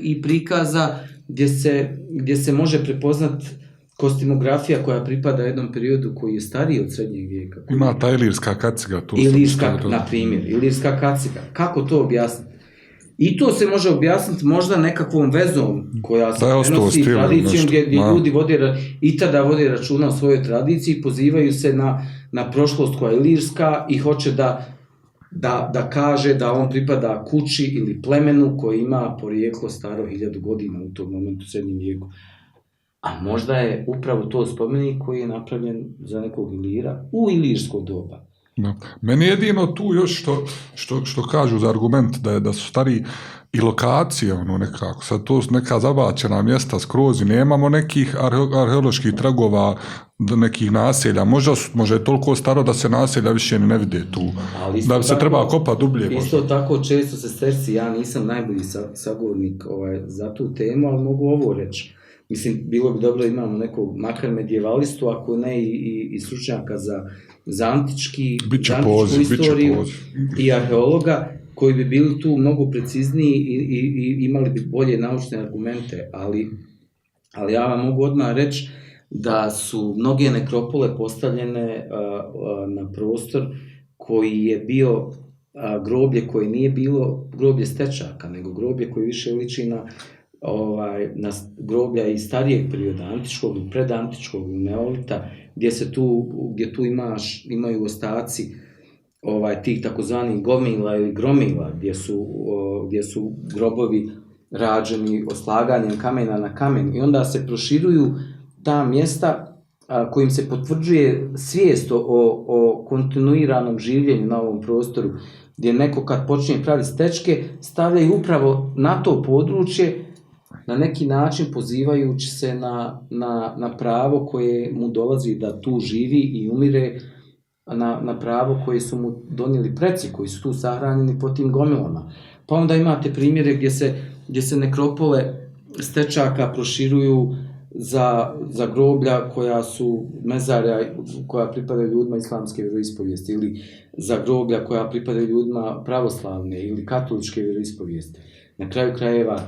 i prikaza gdje se može prepoznat kostimografija koja pripada jednom periodu koji je stariji od srednjeg vijeka. Ima ta ilirska kaciga. Na primjer, ilirska kaciga. Kako to objasniti? I to se može objasniti možda nekakvom vezom koja se prenosi tradicijom gdje ljudi i tada vode računa o svojoj tradiciji, pozivaju se na prošlost koja je ilirska i hoće da kaže da on pripada kući ili plemenu koji ima porijeklo staro 1000 godina u tom momentu u srednjem vijeku. A možda je upravo to spomenik koji je napravljen za nekog Ilira u ilirsko doba. Da. Meni jedino tu još što kažu za argument da su stari i lokacije, nekako, sad to su neka zabačena mjesta skroz i nemamo nekih arheoloških tragova, nekih naselja, možda je toliko staro da se naselja više ne vide tu, da bi se treba kopati dublje. Isto tako često se sterci, ja nisam najbolji sagovornik za tu temu, ali mogu ovo reći. Mislim, bilo bi dobro da imamo nekog makar medievalistu, ako ne i stručnjaka za antičku istoriju i arheologa, koji bi bili tu mnogo precizniji i imali bi bolje naučne argumente, ali ja vam mogu odmah reći da su mnoge nekropole postavljene na prostor koji je bio groblje koje nije bilo groblje stečaka, nego groblje koje više liči na groblja iz starijeg perioda, antičkog i predantičkog neolita, gdje tu imaju ostaci tih takozvanih gomila ili gromila, gdje su grobovi rađeni oslaganjem kamena na kamen i onda se proširuju ta mjesta kojim se potvrđuje svijest o kontinuiranom življenju na ovom prostoru, gdje neko kad počne praviti stečke stavljaju upravo na to područje na neki način pozivajući se na pravo koje mu dolazi da tu živi i umire, na pravo koje su mu donijeli preci, koji su tu sahranjeni po tim gomilama. Pa onda imate primjere gdje se nekropole stečaka proširuju za groblja koja su mezarja koja pripadaju ljudima islamske vjeroispovijesti ili za groblja koja pripadaju ljudima pravoslavne ili katoličke vjeroispovijesti. Na kraju krajeva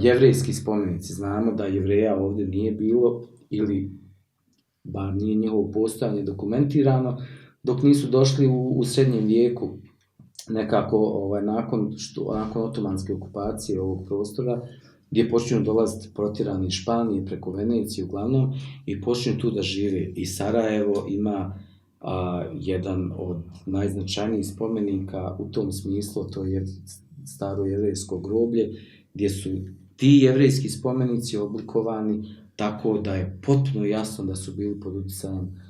jevrejski spomenici, znamo da Jevreja ovdje nije bilo ili bar nije njihovo postojanje dokumentirano dok nisu došli u srednjem vijeku nekako nakon otomanske okupacije ovog prostora, gdje počinju dolaziti protjerani iz Španije preko Venecije uglavnom i počinju tu da žive. I Sarajevo ima jedan od najznačajnijih spomenika u tom smislu, to je staro jevrejsko groblje, gdje su ti jevrejski spomenici oblikovani tako da je potpuno jasno da su bili pod utjecajem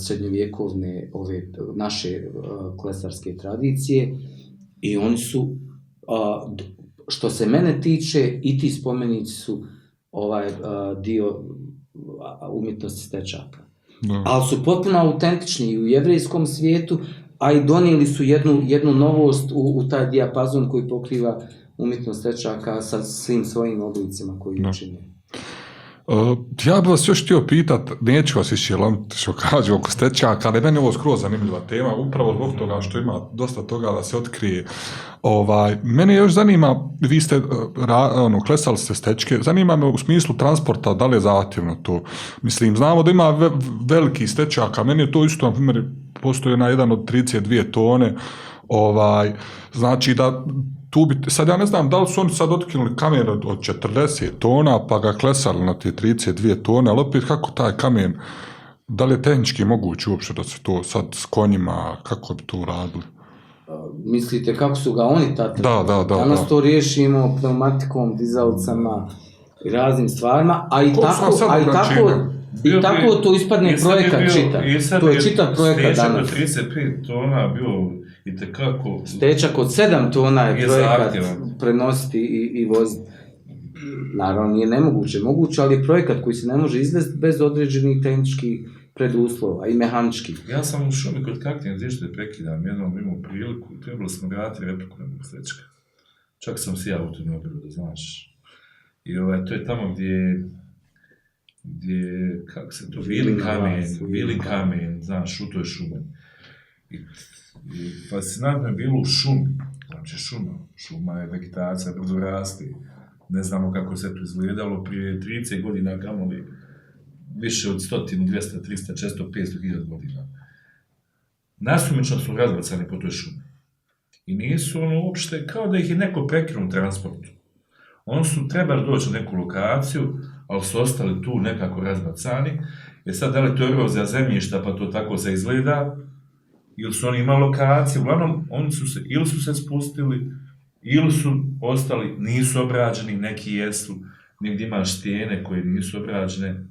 srednjovjekovne naše klesarske tradicije i oni su, što se mene tiče, i ti spomenici su dio umjetnosti stečaka. No. Ali su potpuno autentični i u jevrejskom svijetu, a i donijeli su jednu novost u taj dijapazon koji pokriva umjetnost stečaka sa svim svojim oblicima koji učine. Ja bih vas još htio pitat, neću vas više lomiti što kažu oko stečaka, ali meni je ovo skroz zanimljiva tema, upravo zbog toga što ima dosta toga da se otkrije. Mene još zanima, vi ste, klesali ste stečke, zanima me u smislu transporta, da li je zahtjevno to? Mislim, znamo da ima veliki stečaka, meni je to isto, na primjer, postoji na jedan od 32 tone, znači da tu bi, sad ja ne znam da li su oni sad otkinuli kamen od 40 tona pa ga klesali na te 32 tone, ali opet kako taj kamen, da li je tehnički moguće uopšte da se to sad s konjima, kako bi to uradili? Mislite kako su ga oni tad? Da. Danas to riješimo pneumatikom, dizalicama i raznim stvarima, a i tako to ispadne projekat čitav. To je čitav projekat danas. Stečak od 35 tona bio itekako... Stečak od 7 tona je projekat prenositi i voziti. Naravno nije moguće, ali je projekat koji se ne može izvesti bez određenih tehničkih preduslova i mehaničkih. Ja sam u šumi kod Kaktinja, gdje što je prekidam, jednom imao priliku, trebalo smo graditi repliku na mog stečka. Čak sam si auto ne obilo, da znaš. I to je tamo gdje kako se to, Vilin kamen, znaš, u toj šumi. I fascinantno je bilo u šumi, znači šuma je vegetacija, brzo rasti. Ne znamo kako se to izgledalo prije 30 godina, kamoli više od 100, 200, 300, 400, 500 hiljada godina. Nasumično su razbacani po toj šumi. I nisu uopšte, kao da ih je neko prekinuo u transportu. Oni su trebali doći na neku lokaciju, ali su ostali tu nekako razbacani. Jer sad, da li to je erozija zemljišta, pa to tako se izgleda, ili su oni imali lokaciju, uglavnom, oni su se, ili su se spustili, ili su ostali, nisu obrađeni, neki jesu, negdje ima štijene koje nisu obrađene,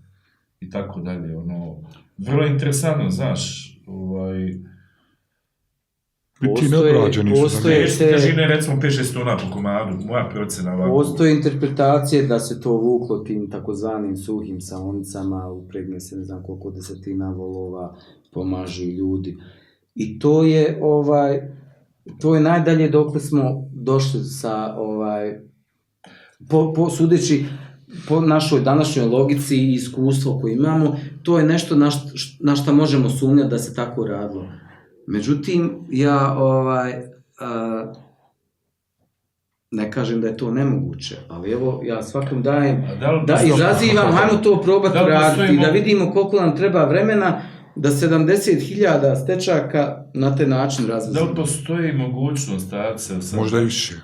i tako dalje, vrlo interesantno, znaš, Biti neobrađeni su. Težine, recimo, 5-6 tona po komadu, moja procena ovako. Postoje interpretacije da se to vuklo tim takozvanim suhim saonicama, upregne se ne znam koliko desetina volova, pomažu ljudi. I to je najdalje dokle smo došli sa, sudeći po našoj današnjoj logici i iskustvu koje imamo, to je nešto na što možemo sumnjati da se tako radilo. Međutim, ja ne kažem da je to nemoguće, ali evo, ja svakom dajem, da izazivam, hajmo to probati raditi, da vidimo koliko nam treba vremena, da 70.000 stečaka na taj način razvizimo. Da li postoji mogućnost, možda i više,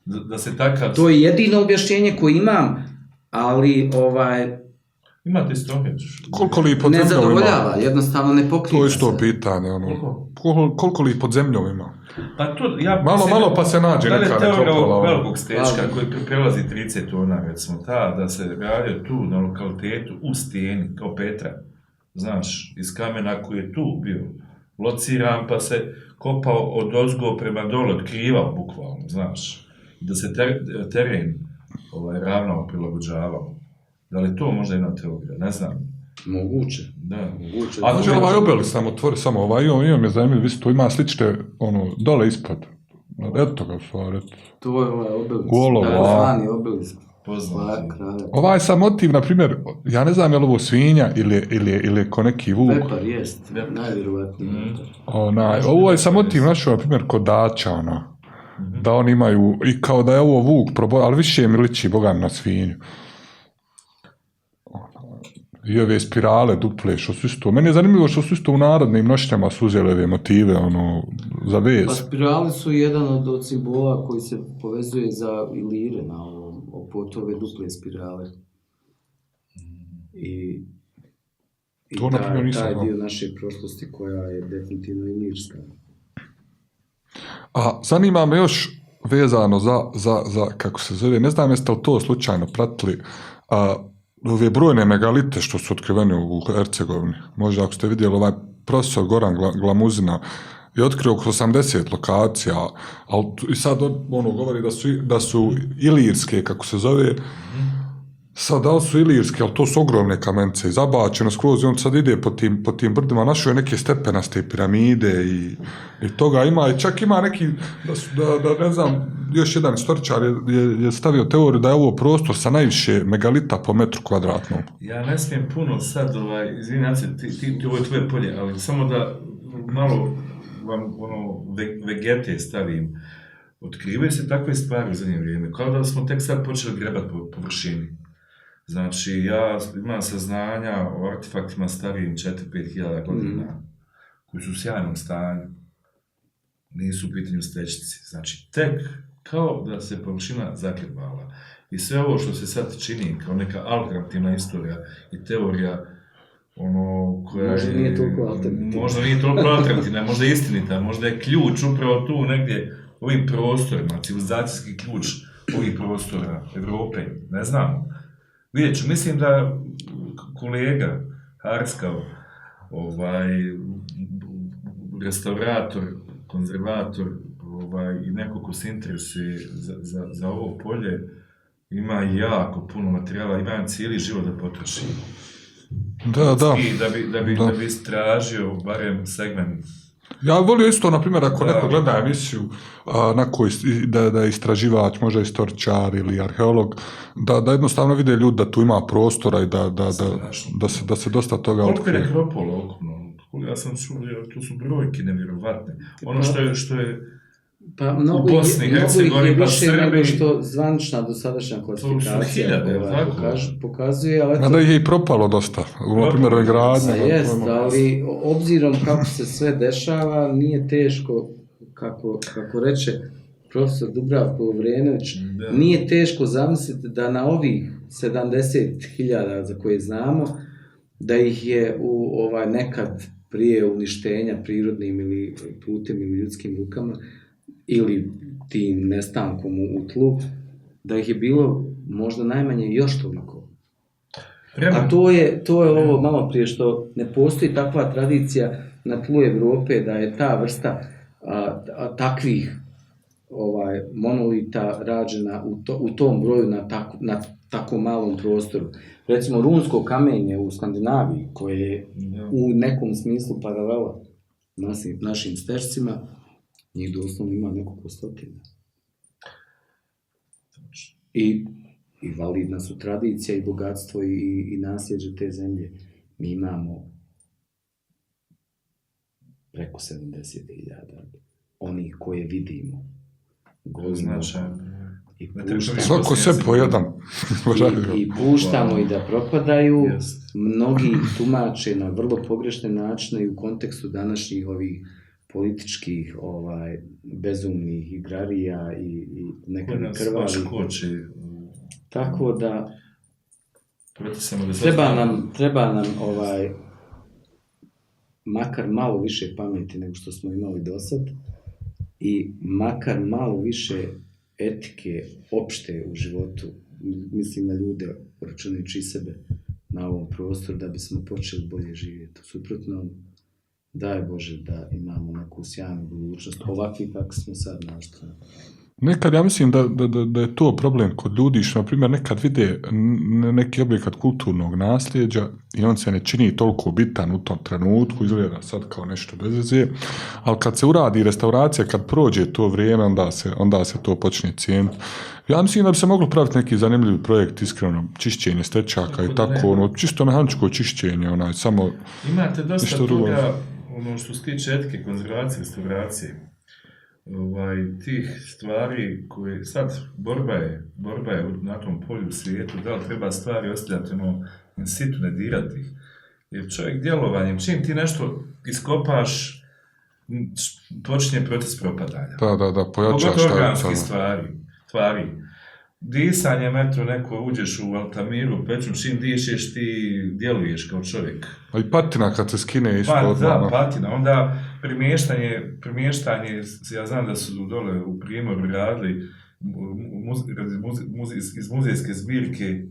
da se takav... To je jedino objašnjenje koje imam, ali imate stoge? Koliko li pod ne zemljom zadovoljava, ima? jednostavno ne pokriva se. To je isto pitanje, koliko li pod zemljom ima? Pa to, malo pa se nađe neka nekropola. Da li je teorija velikog stečka koji prelazi 30 tona, recimo, da se radio tu na lokalitetu u stijeni, kao Petra, znaš, iz kamena koji je tu bio lociran, pa se kopao od ozgo prema dole, otkrivao bukvalno, znaš, da se teren ravno prilagođavao. Da li to možda jedna teorija, ne znam. Moguće. Da. A znači obelis nam otvori samo imam je zanimljiv, vi to ima sličite, dole ispod. Eto ga stvar, to je obelis. Golov, zvani obelis. Ovaj sam motiv, na primjer, ja ne znam je li ovo svinja ili ko neki vuk. Vepar jest, najvjerovatniji. Ovo je sam motiv našao, na primjer, kod Dača, da oni imaju, i kao da je ovo vuk, ali više mi liči bogam na svinju. I ove spirale duple, što su isto, meni je zanimljivo što su isto u narodnim nošnjama su uzeli ove motive, za vez. Pa spirale su jedan od simbola koji se povezuje za Ilire, poput ove duple spirale. I taj dio naše prošlosti koja je definitivno ilirska. A zanima me još vezano za kako se zove, ne znam jeste li to slučajno pratili, ove brojne megalite što su otkrivene u Hercegovini. Možda ako ste vidjeli, ovaj profesor Goran Glamuzina je otkrio oko 80 lokacija, ali i sad govori da su ilirske, kako se zove, sad da li su ilirske, ali to su ogromne kamence i zabačeno skroz i on sad ide po tim brdima, našao je neke stepenaste piramide i toga ima, i čak ima neki, da ne znam, još jedan istoričar je stavio teoriju da je ovo prostor sa najviše megalita po metru kvadratnom. Ja ne smijem puno sad, izvinjaci, ovo je tvoje polje, ali samo da malo vam vegete stavim. Otkrivaju se takve stvari u zadnje vrijeme, kao da smo tek sad počeli grebati po površini. Znači, ja imam saznanja o artefaktima starijim 4-5 hiljada godina, koji su u sjajnom stanju, nisu u pitanju stećici. Znači, tek kao da se površina zakrbala. I sve ovo što se sad čini kao neka alternativna istorija i teorija, koja možda nije toliko alternativna. Možda nije toliko alternativna, možda je istinita, možda je ključ upravo tu negdje u ovim prostorima, civilizacijski ključ ovih prostora Evrope, ne znam. Vidjet ću, mislim da kolega Harskao, restaurator, konzervator i neko ko se interesuje za ovo polje, ima jako puno materijala, ima cijeli život da potroši. Da bi istražio barem segment. Ja volio isto, na primjer, ako neko gleda emisiju da je istraživač, možda istoričar ili arheolog, da jednostavno vide ljudi da tu ima prostora i da se dosta toga otkrije. Koliko je nekropola okupno? Ja sam čuo, tu su brojke nevjerovatne. Ono što je u Bosni, Hercegovini, pa Srbiji... Nego što zvanična dosadašnja klasifikacija pokazuje, ali... Da ih je i propalo dosta, na primjer u gradnji. Jest, ali obzirom kako se sve dešava, nije teško, kako reče profesor Dubravko Lovrenović, nije teško zamisliti da na ovih 70.000 za koje znamo, da ih je nekad prije uništenja prirodnim ili putem ili ljudskim rukama, ili tim nestankom u tlu, da ih je bilo možda najmanje još toliko. A to je ovo malo prije što ne postoji takva tradicija na tlu Evrope da je ta vrsta takvih monolita rađena u tom broju na tako malom prostoru. Recimo runsko kamenje u Skandinaviji, koje je u nekom smislu paralela našim stećcima, njih doslovno ima nekoliko stotina. I validna su tradicija i bogatstvo i nasljeđe te zemlje. Mi imamo preko 70.000 onih koje vidimo. Svako sve po jedan. I puštamo i da propadaju. Mnogi tumače na vrlo pogrešne načine i u kontekstu današnjih ovih političkih, bezumnih igrarija i nekada krvali. Tako da treba nam makar malo više pameti nego što smo imali do sad i makar malo više etike opšte u životu, mislim na ljude, računajući sebe na ovom prostoru, da bismo počeli bolje živjeti. Suprotno, daj Bože da imamo neku sjajnu budućnost, ovakvi kako smo sad našteni. Nekad ja mislim da je to problem kod ljudi, što na primjer nekad vide neki objekat kulturnog nasljeđa i on se ne čini toliko bitan u tom trenutku, izgleda sad kao nešto bez veze, ali kad se uradi restauracija, kad prođe to vrijeme, onda se to počne cijeniti. Ja mislim da bi se moglo praviti neki zanimljivi projekt, iskreno, čišćenje stečaka i tako, čisto mehaničko čišćenje, samo... Imate dosta toga, što se tiče etike, konzervacije, restauracije, tih stvari koje sad borba je na tom polju u svijetu, da li treba stvari ostavljati in situ, ne dirati ih. Jer čovjek djelovanjem, čim ti nešto iskopaš, počinje proces propadanja. Da, pojačaš. Pogotovo organskih stvari. Disanjem, neko uđeš u Altamiru, pećom, čim dišeš, ti djeluješ kao čovjek. A i patina kad se skine isto. Da, patina. Onda premještanje, ja znam da su dole u Primoru radili iz muzejske zbirke,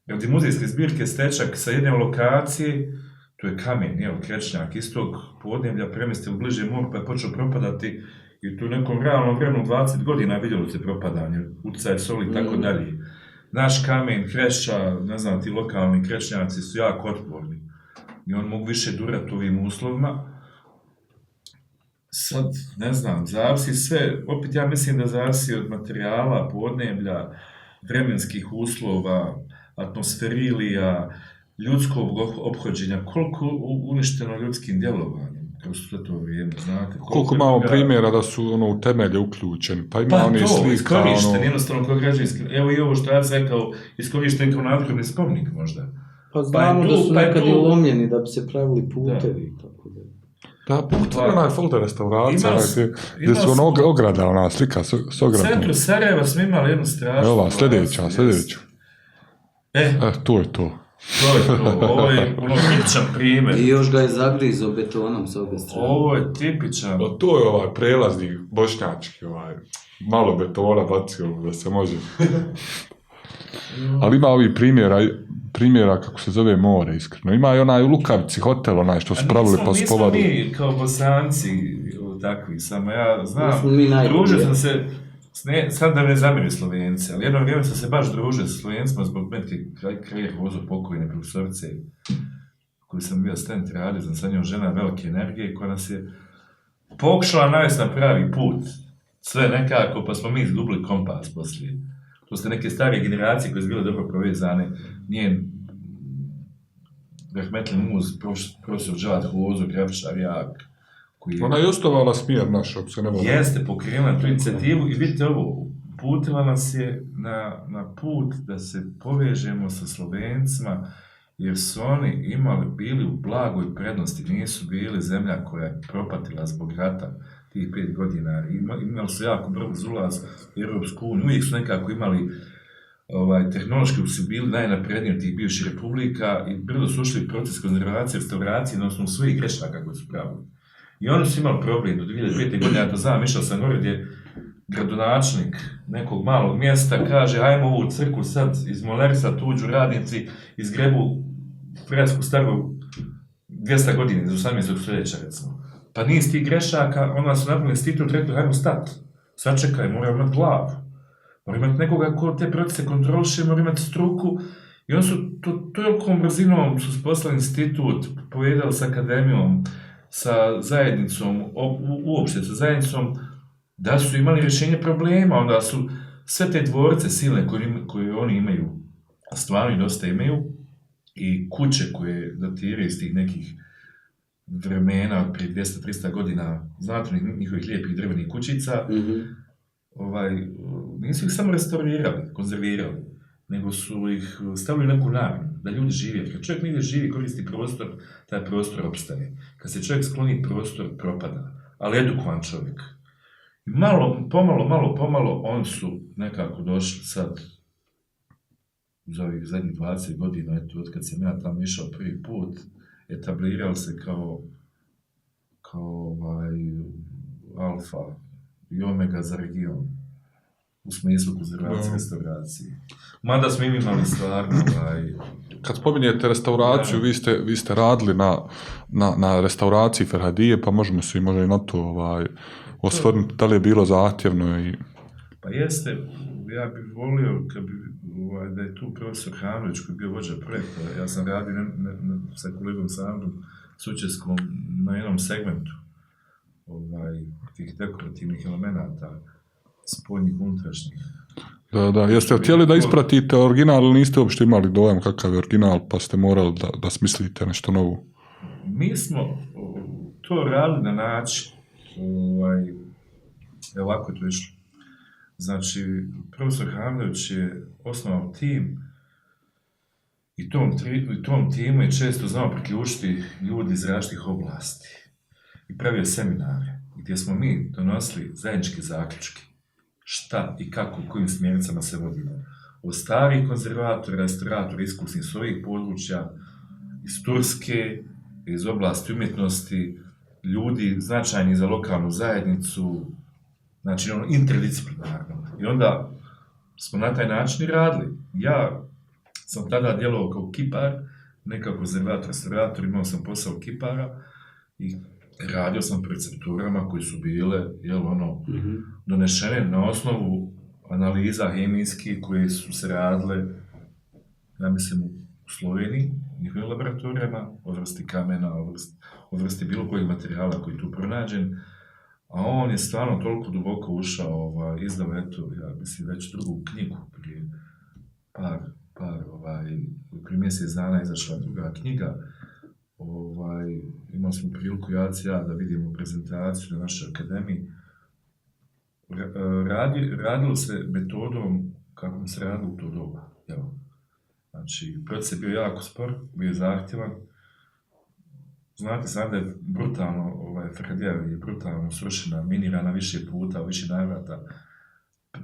radi muzejske zbirke stečak sa jedne lokacije, to je kamen, krečnjak, iz tog podneblja premestili bliže moru, pa je počeo propadati. I tu u nekom realnom vremenu 20 godina vidjelo se propadanje, utjecaj soli i tako dalje. Naš kamen, krešća, ne znam, ti lokalni krečnjaci su jako otporni. I on mogu više durati u ovim uslovima. Sad, ne znam, zavisi sve, opet ja mislim da zavisi od materijala, podneblja, vremenskih uslova, atmosferilija, ljudskog ophođenja, koliko uništeno ljudskim djelovanjem kroz sve to vrijeme, znate. Koliko imamo primjera da su ono, u temelje uključeni, pa ima Pa oni to, slika, iskorišten, ono... jednostavno kao građevinski, evo i ovo što ja sam rekao, iskorišten kao nadgradni spomenik možda. Pa znamo tu, da su pa je nekad tu. i lomljeni da bi se pravili putevi, tako da. Da, pogotovo onaj folder restauracija, gdje su smo- ono ograda, ona slika s U ogradom. centru Sarajeva smo imali jednu strašnu... Ova, sljedeća. To je to. To je to, ovo je ono tipičan primjer. I još ga je zagrizo betonom s obje strane. Ovo je tipičan. No, to je ovaj prelazni bošnjački, malo betona bacio da se može. Ali ima ovih primjera kako se zove more, iskreno. Ima i onaj u Lukavici hotel, onaj što su pravili pa su Nismo povadili. mi kao Bosanci takvi, samo ja znam, Nismo mi najbolji. družio sam se, sad da me zamjeri Slovenci, ali jedno vrijeme sam se baš družio sa Slovencima zbog neke krajer vozu pokojne profesorice, koju sam bio asistent radio, sam sa njom žena velike energije, koja nas je pokušala navesti na pravi put. Sve nekako, pa smo mi izgubili kompas poslije. To ste neke starije generacije koje su bile dobro provezane. Njen rahmetli muz, profesor Džavad Hozo, grafičar jak, koji je... Ona je ostavala smjer naš, ako se ne mogu. Jeste pokrenula tu inicijativu i vidite ovo, uputila nas je na put da se povežemo sa Slovencima, jer su oni bili u blagoj prednosti, nisu bili zemlja koja je propatila zbog rata tih 5 godina, imali su jako brz ulaz u Europsku uniju, uvijek su nekako imali tehnološki su bili najnapredniji od tih bivših republika i brzo su ušli u proces konzervacije, restauracije na osnovu svojih grešaka koje su pravili. I oni su imali problem do 2005. godine, ja to znam, išao sam gore gdje gradonačelnik nekog malog mjesta kaže ajmo ovu crkvu sad iz Molersa tuđu radnici izgrebu fresku staru 200 godina iz 18. stoljeća recimo. Pa niz tih grešaka, onda su napravili institut, rekli hajmo stat, sačekaj, moramo imati glavu. Moramo imati nekoga ko te procese kontroliše, moramo imati struku. I oni su tolikom brzinom su poslali institut, povedali s akademijom, sa zajednicom, uopšte sa zajednicom, da su imali rješenje problema, onda su sve te dvorce silne koje oni imaju, a stvarno i dosta imaju, i kuće koje datiraju iz tih nekih vremena od prije 200-300 godina, znate njihovih lijepih drvenih kućica, nisu ih samo restaurirali, konzervirali, nego su ih stavili neku namjenu, da ljudi žive. Kad čovjek negdje živi, koristi prostor, taj prostor opstane. Kad se čovjek skloni, prostor propada. Ali edukovan čovjek. I pomalo, oni su nekako došli sad, za ovih zadnjih 20 godina, eto, od kad sam ja tamo išao prvi put, etablirali se kao alfa i omega za region. U smislu konzervacije, restauracije. Mada smo imali stvarno... Kad spominjete restauraciju, vi ste radili na restauraciji Ferhadije, pa možemo se možda i na to osvrnuti, da li je bilo zahtjevno i... Pa jeste, ja bih volio da je tu profesor Hanović koji je bio vođa projekta, ja sam radio sa kolegom Sandrom Sučeskom na jednom segmentu tih dekorativnih elemenata, spoljnih, unutrašnjih. Da, jeste htjeli da ispratite original ili niste uopšte imali dojam kakav je original, pa ste morali da smislite nešto novo? Mi smo to radili na način, ovako je to išlo. Znači, profesor Hamdović je osnovao tim i tom timu je često znao priključiti ljudi iz različitih oblasti i pravio seminare gdje smo mi donosili zajedničke zaključke šta i kako, u kojim smjernicama se vodimo. Od starih konzervatora, restauratora, iskusnih s ovih područja, iz Turske, iz oblasti umjetnosti, ljudi značajni za lokalnu zajednicu, znači interdisciplinarno. I onda smo na taj način i radili. Ja sam tada djelovao kao kipar, ne kao konzervator, restaurator, imao sam posao kipara i radio sam po recepturama koje su bile, donešene na osnovu analiza hemijskih koje su se radile, ja mislim, u Sloveniji, njihovim laboratorijama, o vrsti kamena, o vrsti bilo kojeg materijala koji je tu pronađen, A on je stvarno toliko duboko ušao, izdao, eto, ja mislim, već drugu knjigu prije prije mjesec dana izašla druga knjiga. Imali smo priliku ja da vidimo prezentaciju na našoj akademiji. Radilo se metodom kako se radilo u to doba. Znači, proces je bio jako spor, bio je zahtjevan. Znate, znam da je brutalno, Ferhadija je brutalno srušena, minirana više puta, u više navrata.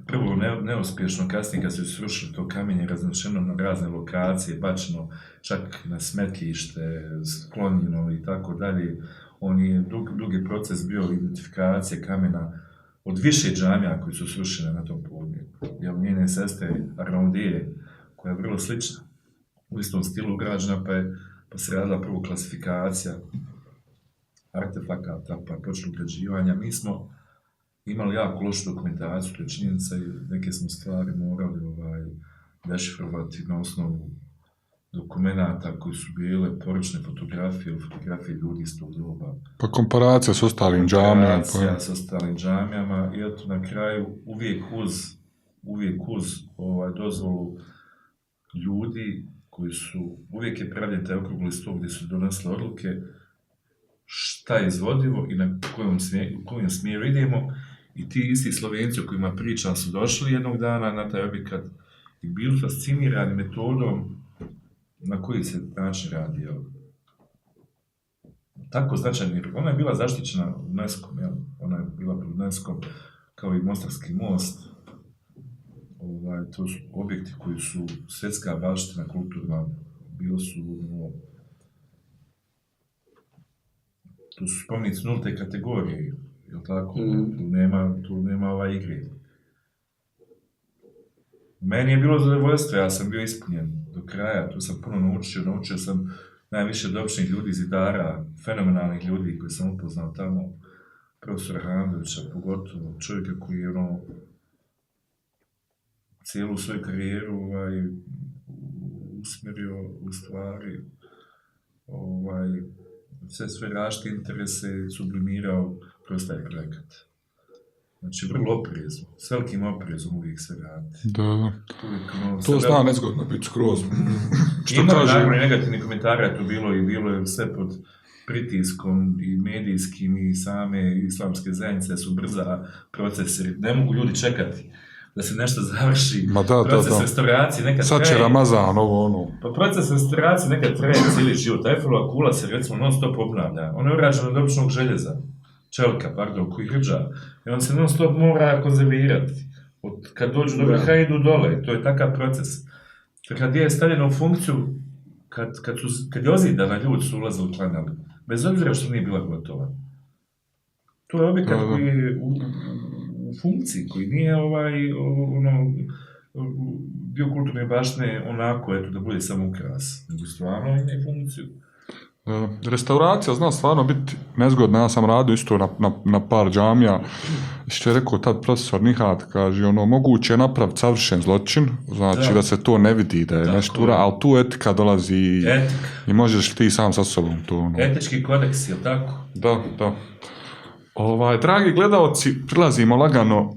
Prvo neuspješno, kasnije kad se srušilo to kamenje raznešeno na razne lokacije, bačeno čak na smetlište, sklonjeno i tako dalje. On je dugi proces bio identifikacije kamena od više džamija koji su srušene na tom području. Njene sestre Arnaudije, koja je vrlo slična, u istom stilu ugrađena, pa se radila prvo klasifikacija artefakata, pa počelo ugrađivanja. Mi smo imali jako lošu dokumentaciju, to je činjenica, i neke smo stvari morali dešifrovati na osnovu dokumenata koji su bile poručne fotografije ili fotografije ljudi iz tog doba. Pa komparacija s ostalim džamijama. Komparacija s ostalim džamijama i eto na kraju uvijek uz dozvolu ljudi koji su, uvijek je pravljen taj okrugli stol gdje su donesli odluke šta je izvodivo i na kojem smjeru idemo. I ti isti Slovenci o kojima pričam su došli jednog dana na taj objekat i bili fascinirani metodom na koji se način radi. Tako značajno, ona je bila zaštićena UNESCO-om, ona je bila pod UNESCO-om kao i Mostarski most. To su objekti koji su svjetska baština kulturna, bili su to su spomenici nulte kategorije, jel tako? Tu nema igre. Meni je bilo zadovoljstvo, ja sam bio ispunjen do kraja, tu sam puno naučio sam najviše dobičnih ljudi, zidara, fenomenalnih ljudi koji sam upoznao tamo, profesora Handovića, pogotovo čovjeka koji je cijelu svoju karijeru usmjerio u stvari, sve svoje različite interese sublimirao kroz taj projekat. Znači, vrlo oprezno, s velikim oprezom uvijek se radi. Da. To zna nezgodno biti skroz. Ima naravno negativni komentara je to bilo i bilo je sve pod pritiskom i medijskim i same islamske zajednice su brza procesi. Ne mogu ljudi čekati da se nešto završi. Proces restauracije nekad traje. Sad će Ramazan, ovo. Pa proces restauracije nekad traje cijeli život. Eiffelova kula se recimo non stop obnavlja. Ona je urađena od običnog željeza. Koji hrđa. I on se non stop mora konzervirati. Kad dođu do vrha idu dole. To je takav proces. Kad je stavljeno u funkciju, kad je ozidana, ljudi su ulazili klanjali. Bez obzira što nije bila gotova. To je objekat koji je u funkciji, koji nije dio kulturne baštine onako, eto, da bude samo ukras. Nego stvarno ima funkciju. Restauracija zna stvarno biti nezgodna, ja sam radio isto na par džamija, što je rekao tad profesor Nihat, kaže, moguće je napraviti savršen zločin, znači da se to ne vidi, da je nešto ali tu etika dolazi i možeš ti sam sa sobom to. Etički kodeks, je li tako? Da. Dragi gledalci, prilazimo lagano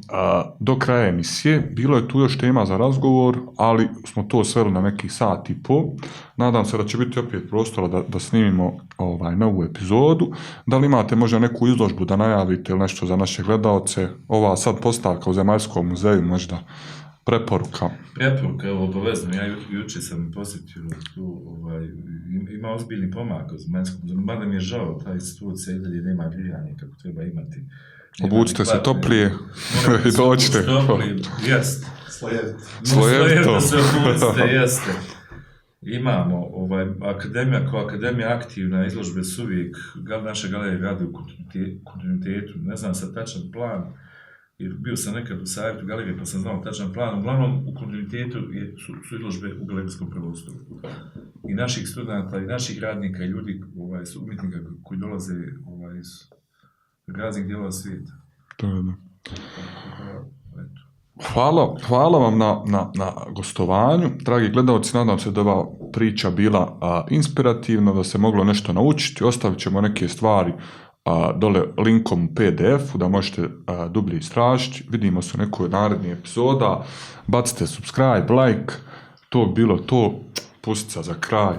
do kraja emisije. Bilo je tu još tema za razgovor, ali smo to sveli na neki sat i pol. Nadam se da će biti opet prostora da snimimo novu epizodu. Da li imate možda neku izložbu da najavite ili nešto za naše gledalce? Ova sad postavka u Zemaljskom muzeju možda preporuka. Evo, obavezno. Ja jučer sam posjetio tu, ima ozbiljni pomak u Zemaljskom muzeju. Mada mi je žao, ta institucija i dalje nema grijanje kako treba imati. Obucite se toplije i dođite. Jeste. Slojevito. Se obucite, jeste. Imamo, akademija kao akademija aktivna, izložbe su uvijek, naša galerija radi u kontinuitetu, ne znam sad tačan plan, jer bio sam nekad u savjetu galerije pa sam znao tačan plan, uglavnom u kontinuitetu su izložbe u galerijskom prostoru. I naših studenta, i naših radnika, i ljudi, su umjetnika koji dolaze iz raznih dijelova svijeta. Hvala vam na gostovanju. Dragi gledalci, nadam se da ova priča bila inspirativna, da se moglo nešto naučiti. Ostavit ćemo neke stvari dole linkom u PDF-u da možete dublje istražiti. Vidimo se u nekoj od narednih epizoda. Bacite subscribe, like, to bi bilo to. Pustica za kraj.